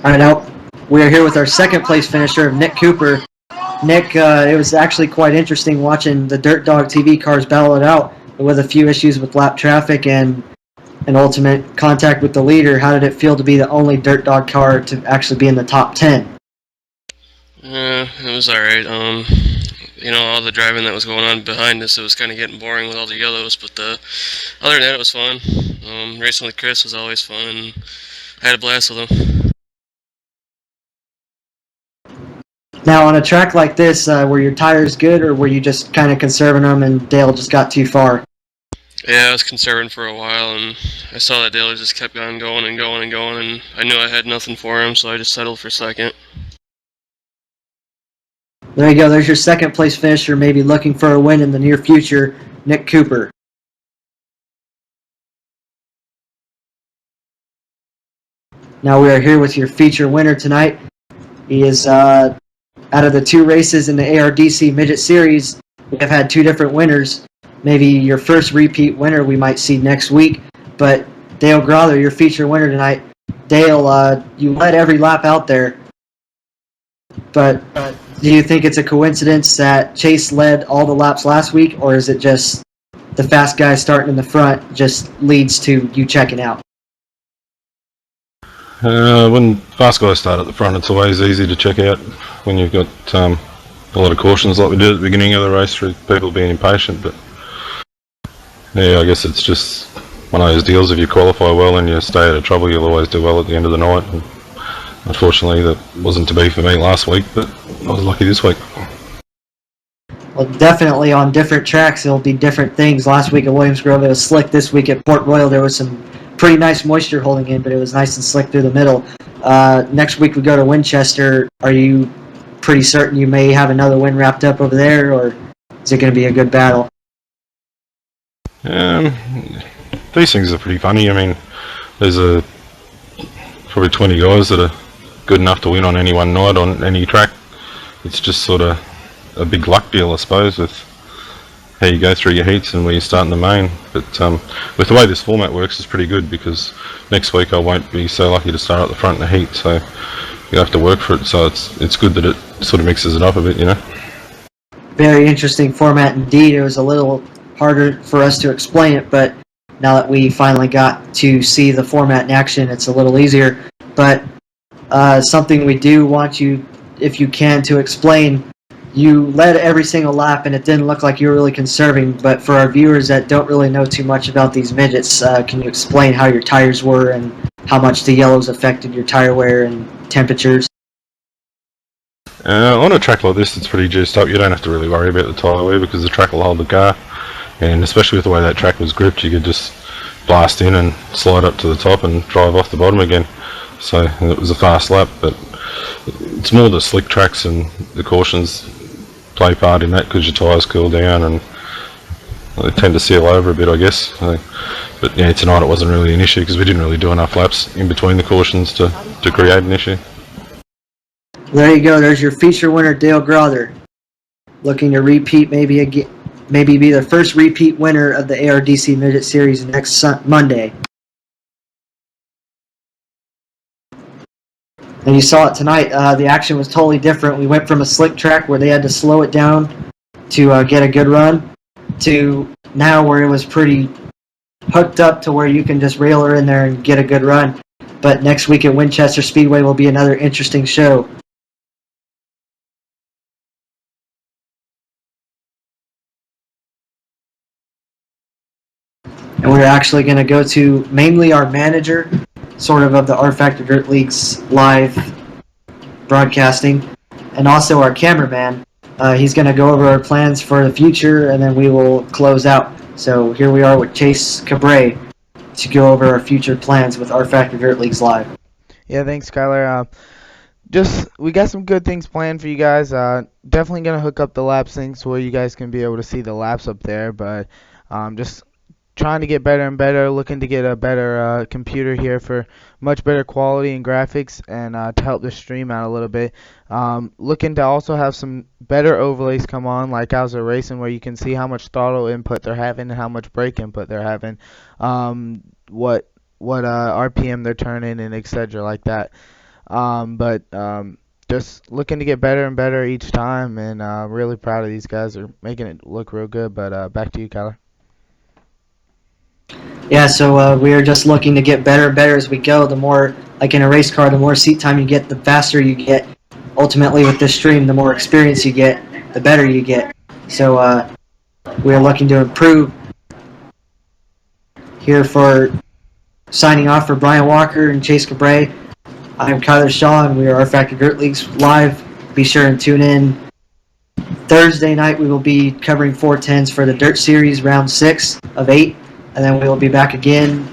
All right, now we are here with our second place finisher of Nick Cooper. Nick, it was actually quite interesting watching the Dirt Dog TV cars battle it out with a few issues with lap traffic and an ultimate contact with the leader. How did it feel to be the only Dirt Dog car to actually be in the top 10? It was alright. All the driving that was going on behind us, it was kind of getting boring with all the yellows, but other than that, it was fun. Racing with Chris was always fun, and I had a blast with him. Now, on a track like this, were your tires good, or were you just kind of conserving them and Dale just got too far? Yeah, I was conserving for a while, and I saw that Dale just kept on going and going and going, and I knew I had nothing for him, so I just settled for second. There you go. There's your second place finisher, maybe looking for a win in the near future, Nick Cooper. Now we are here with your feature winner tonight. He is out of the 2 races in the ARDC Midget Series. We have had 2 different winners. Maybe your first repeat winner we might see next week. But Dale Grother, your feature winner tonight. Dale, you led every lap out there. But do you think it's a coincidence that Chase led all the laps last week, or is it just the fast guy starting in the front just leads to you checking out? When fast guys start at the front, it's always easy to check out when you've got a lot of cautions like we did at the beginning of the race through people being impatient. But yeah, I guess it's just one of those deals. If you qualify well and you stay out of trouble, you'll always do well at the end of the night. And unfortunately, that wasn't to be for me last week, but I was lucky this week. Well, definitely on different tracks, it'll be different things. Last week at Williams Grove, it was slick. This week at Port Royal, there was some pretty nice moisture holding in, but it was nice and slick through the middle. Next week we go to Winchester. Are you pretty certain you may have another win wrapped up over there, or is it going to be a good battle? These things are pretty funny. I mean, there's probably 20 guys that are good enough to win on any one night on any track. It's just sort of a big luck deal, I suppose, with how you go through your heats and where you start in the main. But with the way this format works, it's pretty good because next week I won't be so lucky to start at the front in the heat, so you have to work for it. So it's good that it sort of mixes it up a bit, you know. Very interesting format indeed. It was a little harder for us to explain it, but now that we finally got to see the format in action, it's a little easier. But something we do want you, if you can, to explain. You led every single lap, and it didn't look like you were really conserving. But for our viewers that don't really know too much about these midgets, can you explain how your tires were and how much the yellows affected your tire wear and temperatures? On a track like this, it's pretty juiced up. You don't have to really worry about the tyre wear because the track will hold the car. And especially with the way that track was gripped, you could just blast in and slide up to the top and drive off the bottom again. So it was a fast lap, but it's more the slick tracks and the cautions play part in that because your tyres cool down and they tend to seal over a bit, I guess. But yeah, tonight it wasn't really an issue because we didn't really do enough laps in between the cautions to create an issue. There you go. There's your feature winner, Dale Grother, looking to repeat maybe be the first repeat winner of the ARDC Midget Series next Monday. And you saw it tonight. The action was totally different. We went from a slick track where they had to slow it down to get a good run to now where it was pretty hooked up to where you can just rail her in there and get a good run. But next week at Winchester Speedway will be another interesting show. And we're actually going to go to mainly our manager, sort of the R Factor Dirt League's live broadcasting, and also our cameraman. He's going to go over our plans for the future, and then we will close out. So here we are with Chase Cabray to go over our future plans with R Factor Dirt League's live. Yeah, thanks, Skylar. We got some good things planned for you guys. Definitely going to hook up the lap syncs where you guys can be able to see the laps up there, but just trying to get better and better, looking to get a better computer here for much better quality and graphics and to help the stream out a little bit. Looking to also have some better overlays come on, like How's It Racing, where you can see how much throttle input they're having and how much brake input they're having, what RPM they're turning, and etc. like that. Just looking to get better and better each time, and really proud of these guys. They're making it look real good. But back to you, Kyler. Yeah, so we are just looking to get better and better as we go. The more, like in a race car, the more seat time you get, the faster you get. Ultimately, with this stream, the more experience you get, the better you get. So we are looking to improve. Here for signing off for Brian Walker and Chase Cabray, I'm Kyler Shaw, and we are R Factor Dirt Leagues live. Be sure and tune in. Thursday night, we will be covering 410s for the Dirt Series, round 6 of 8. And then we will be back again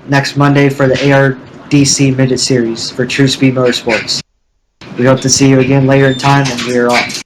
next Monday for the ARDC Midget Series for TruSpeed Motorsports. We hope to see you again later in time, and we are off.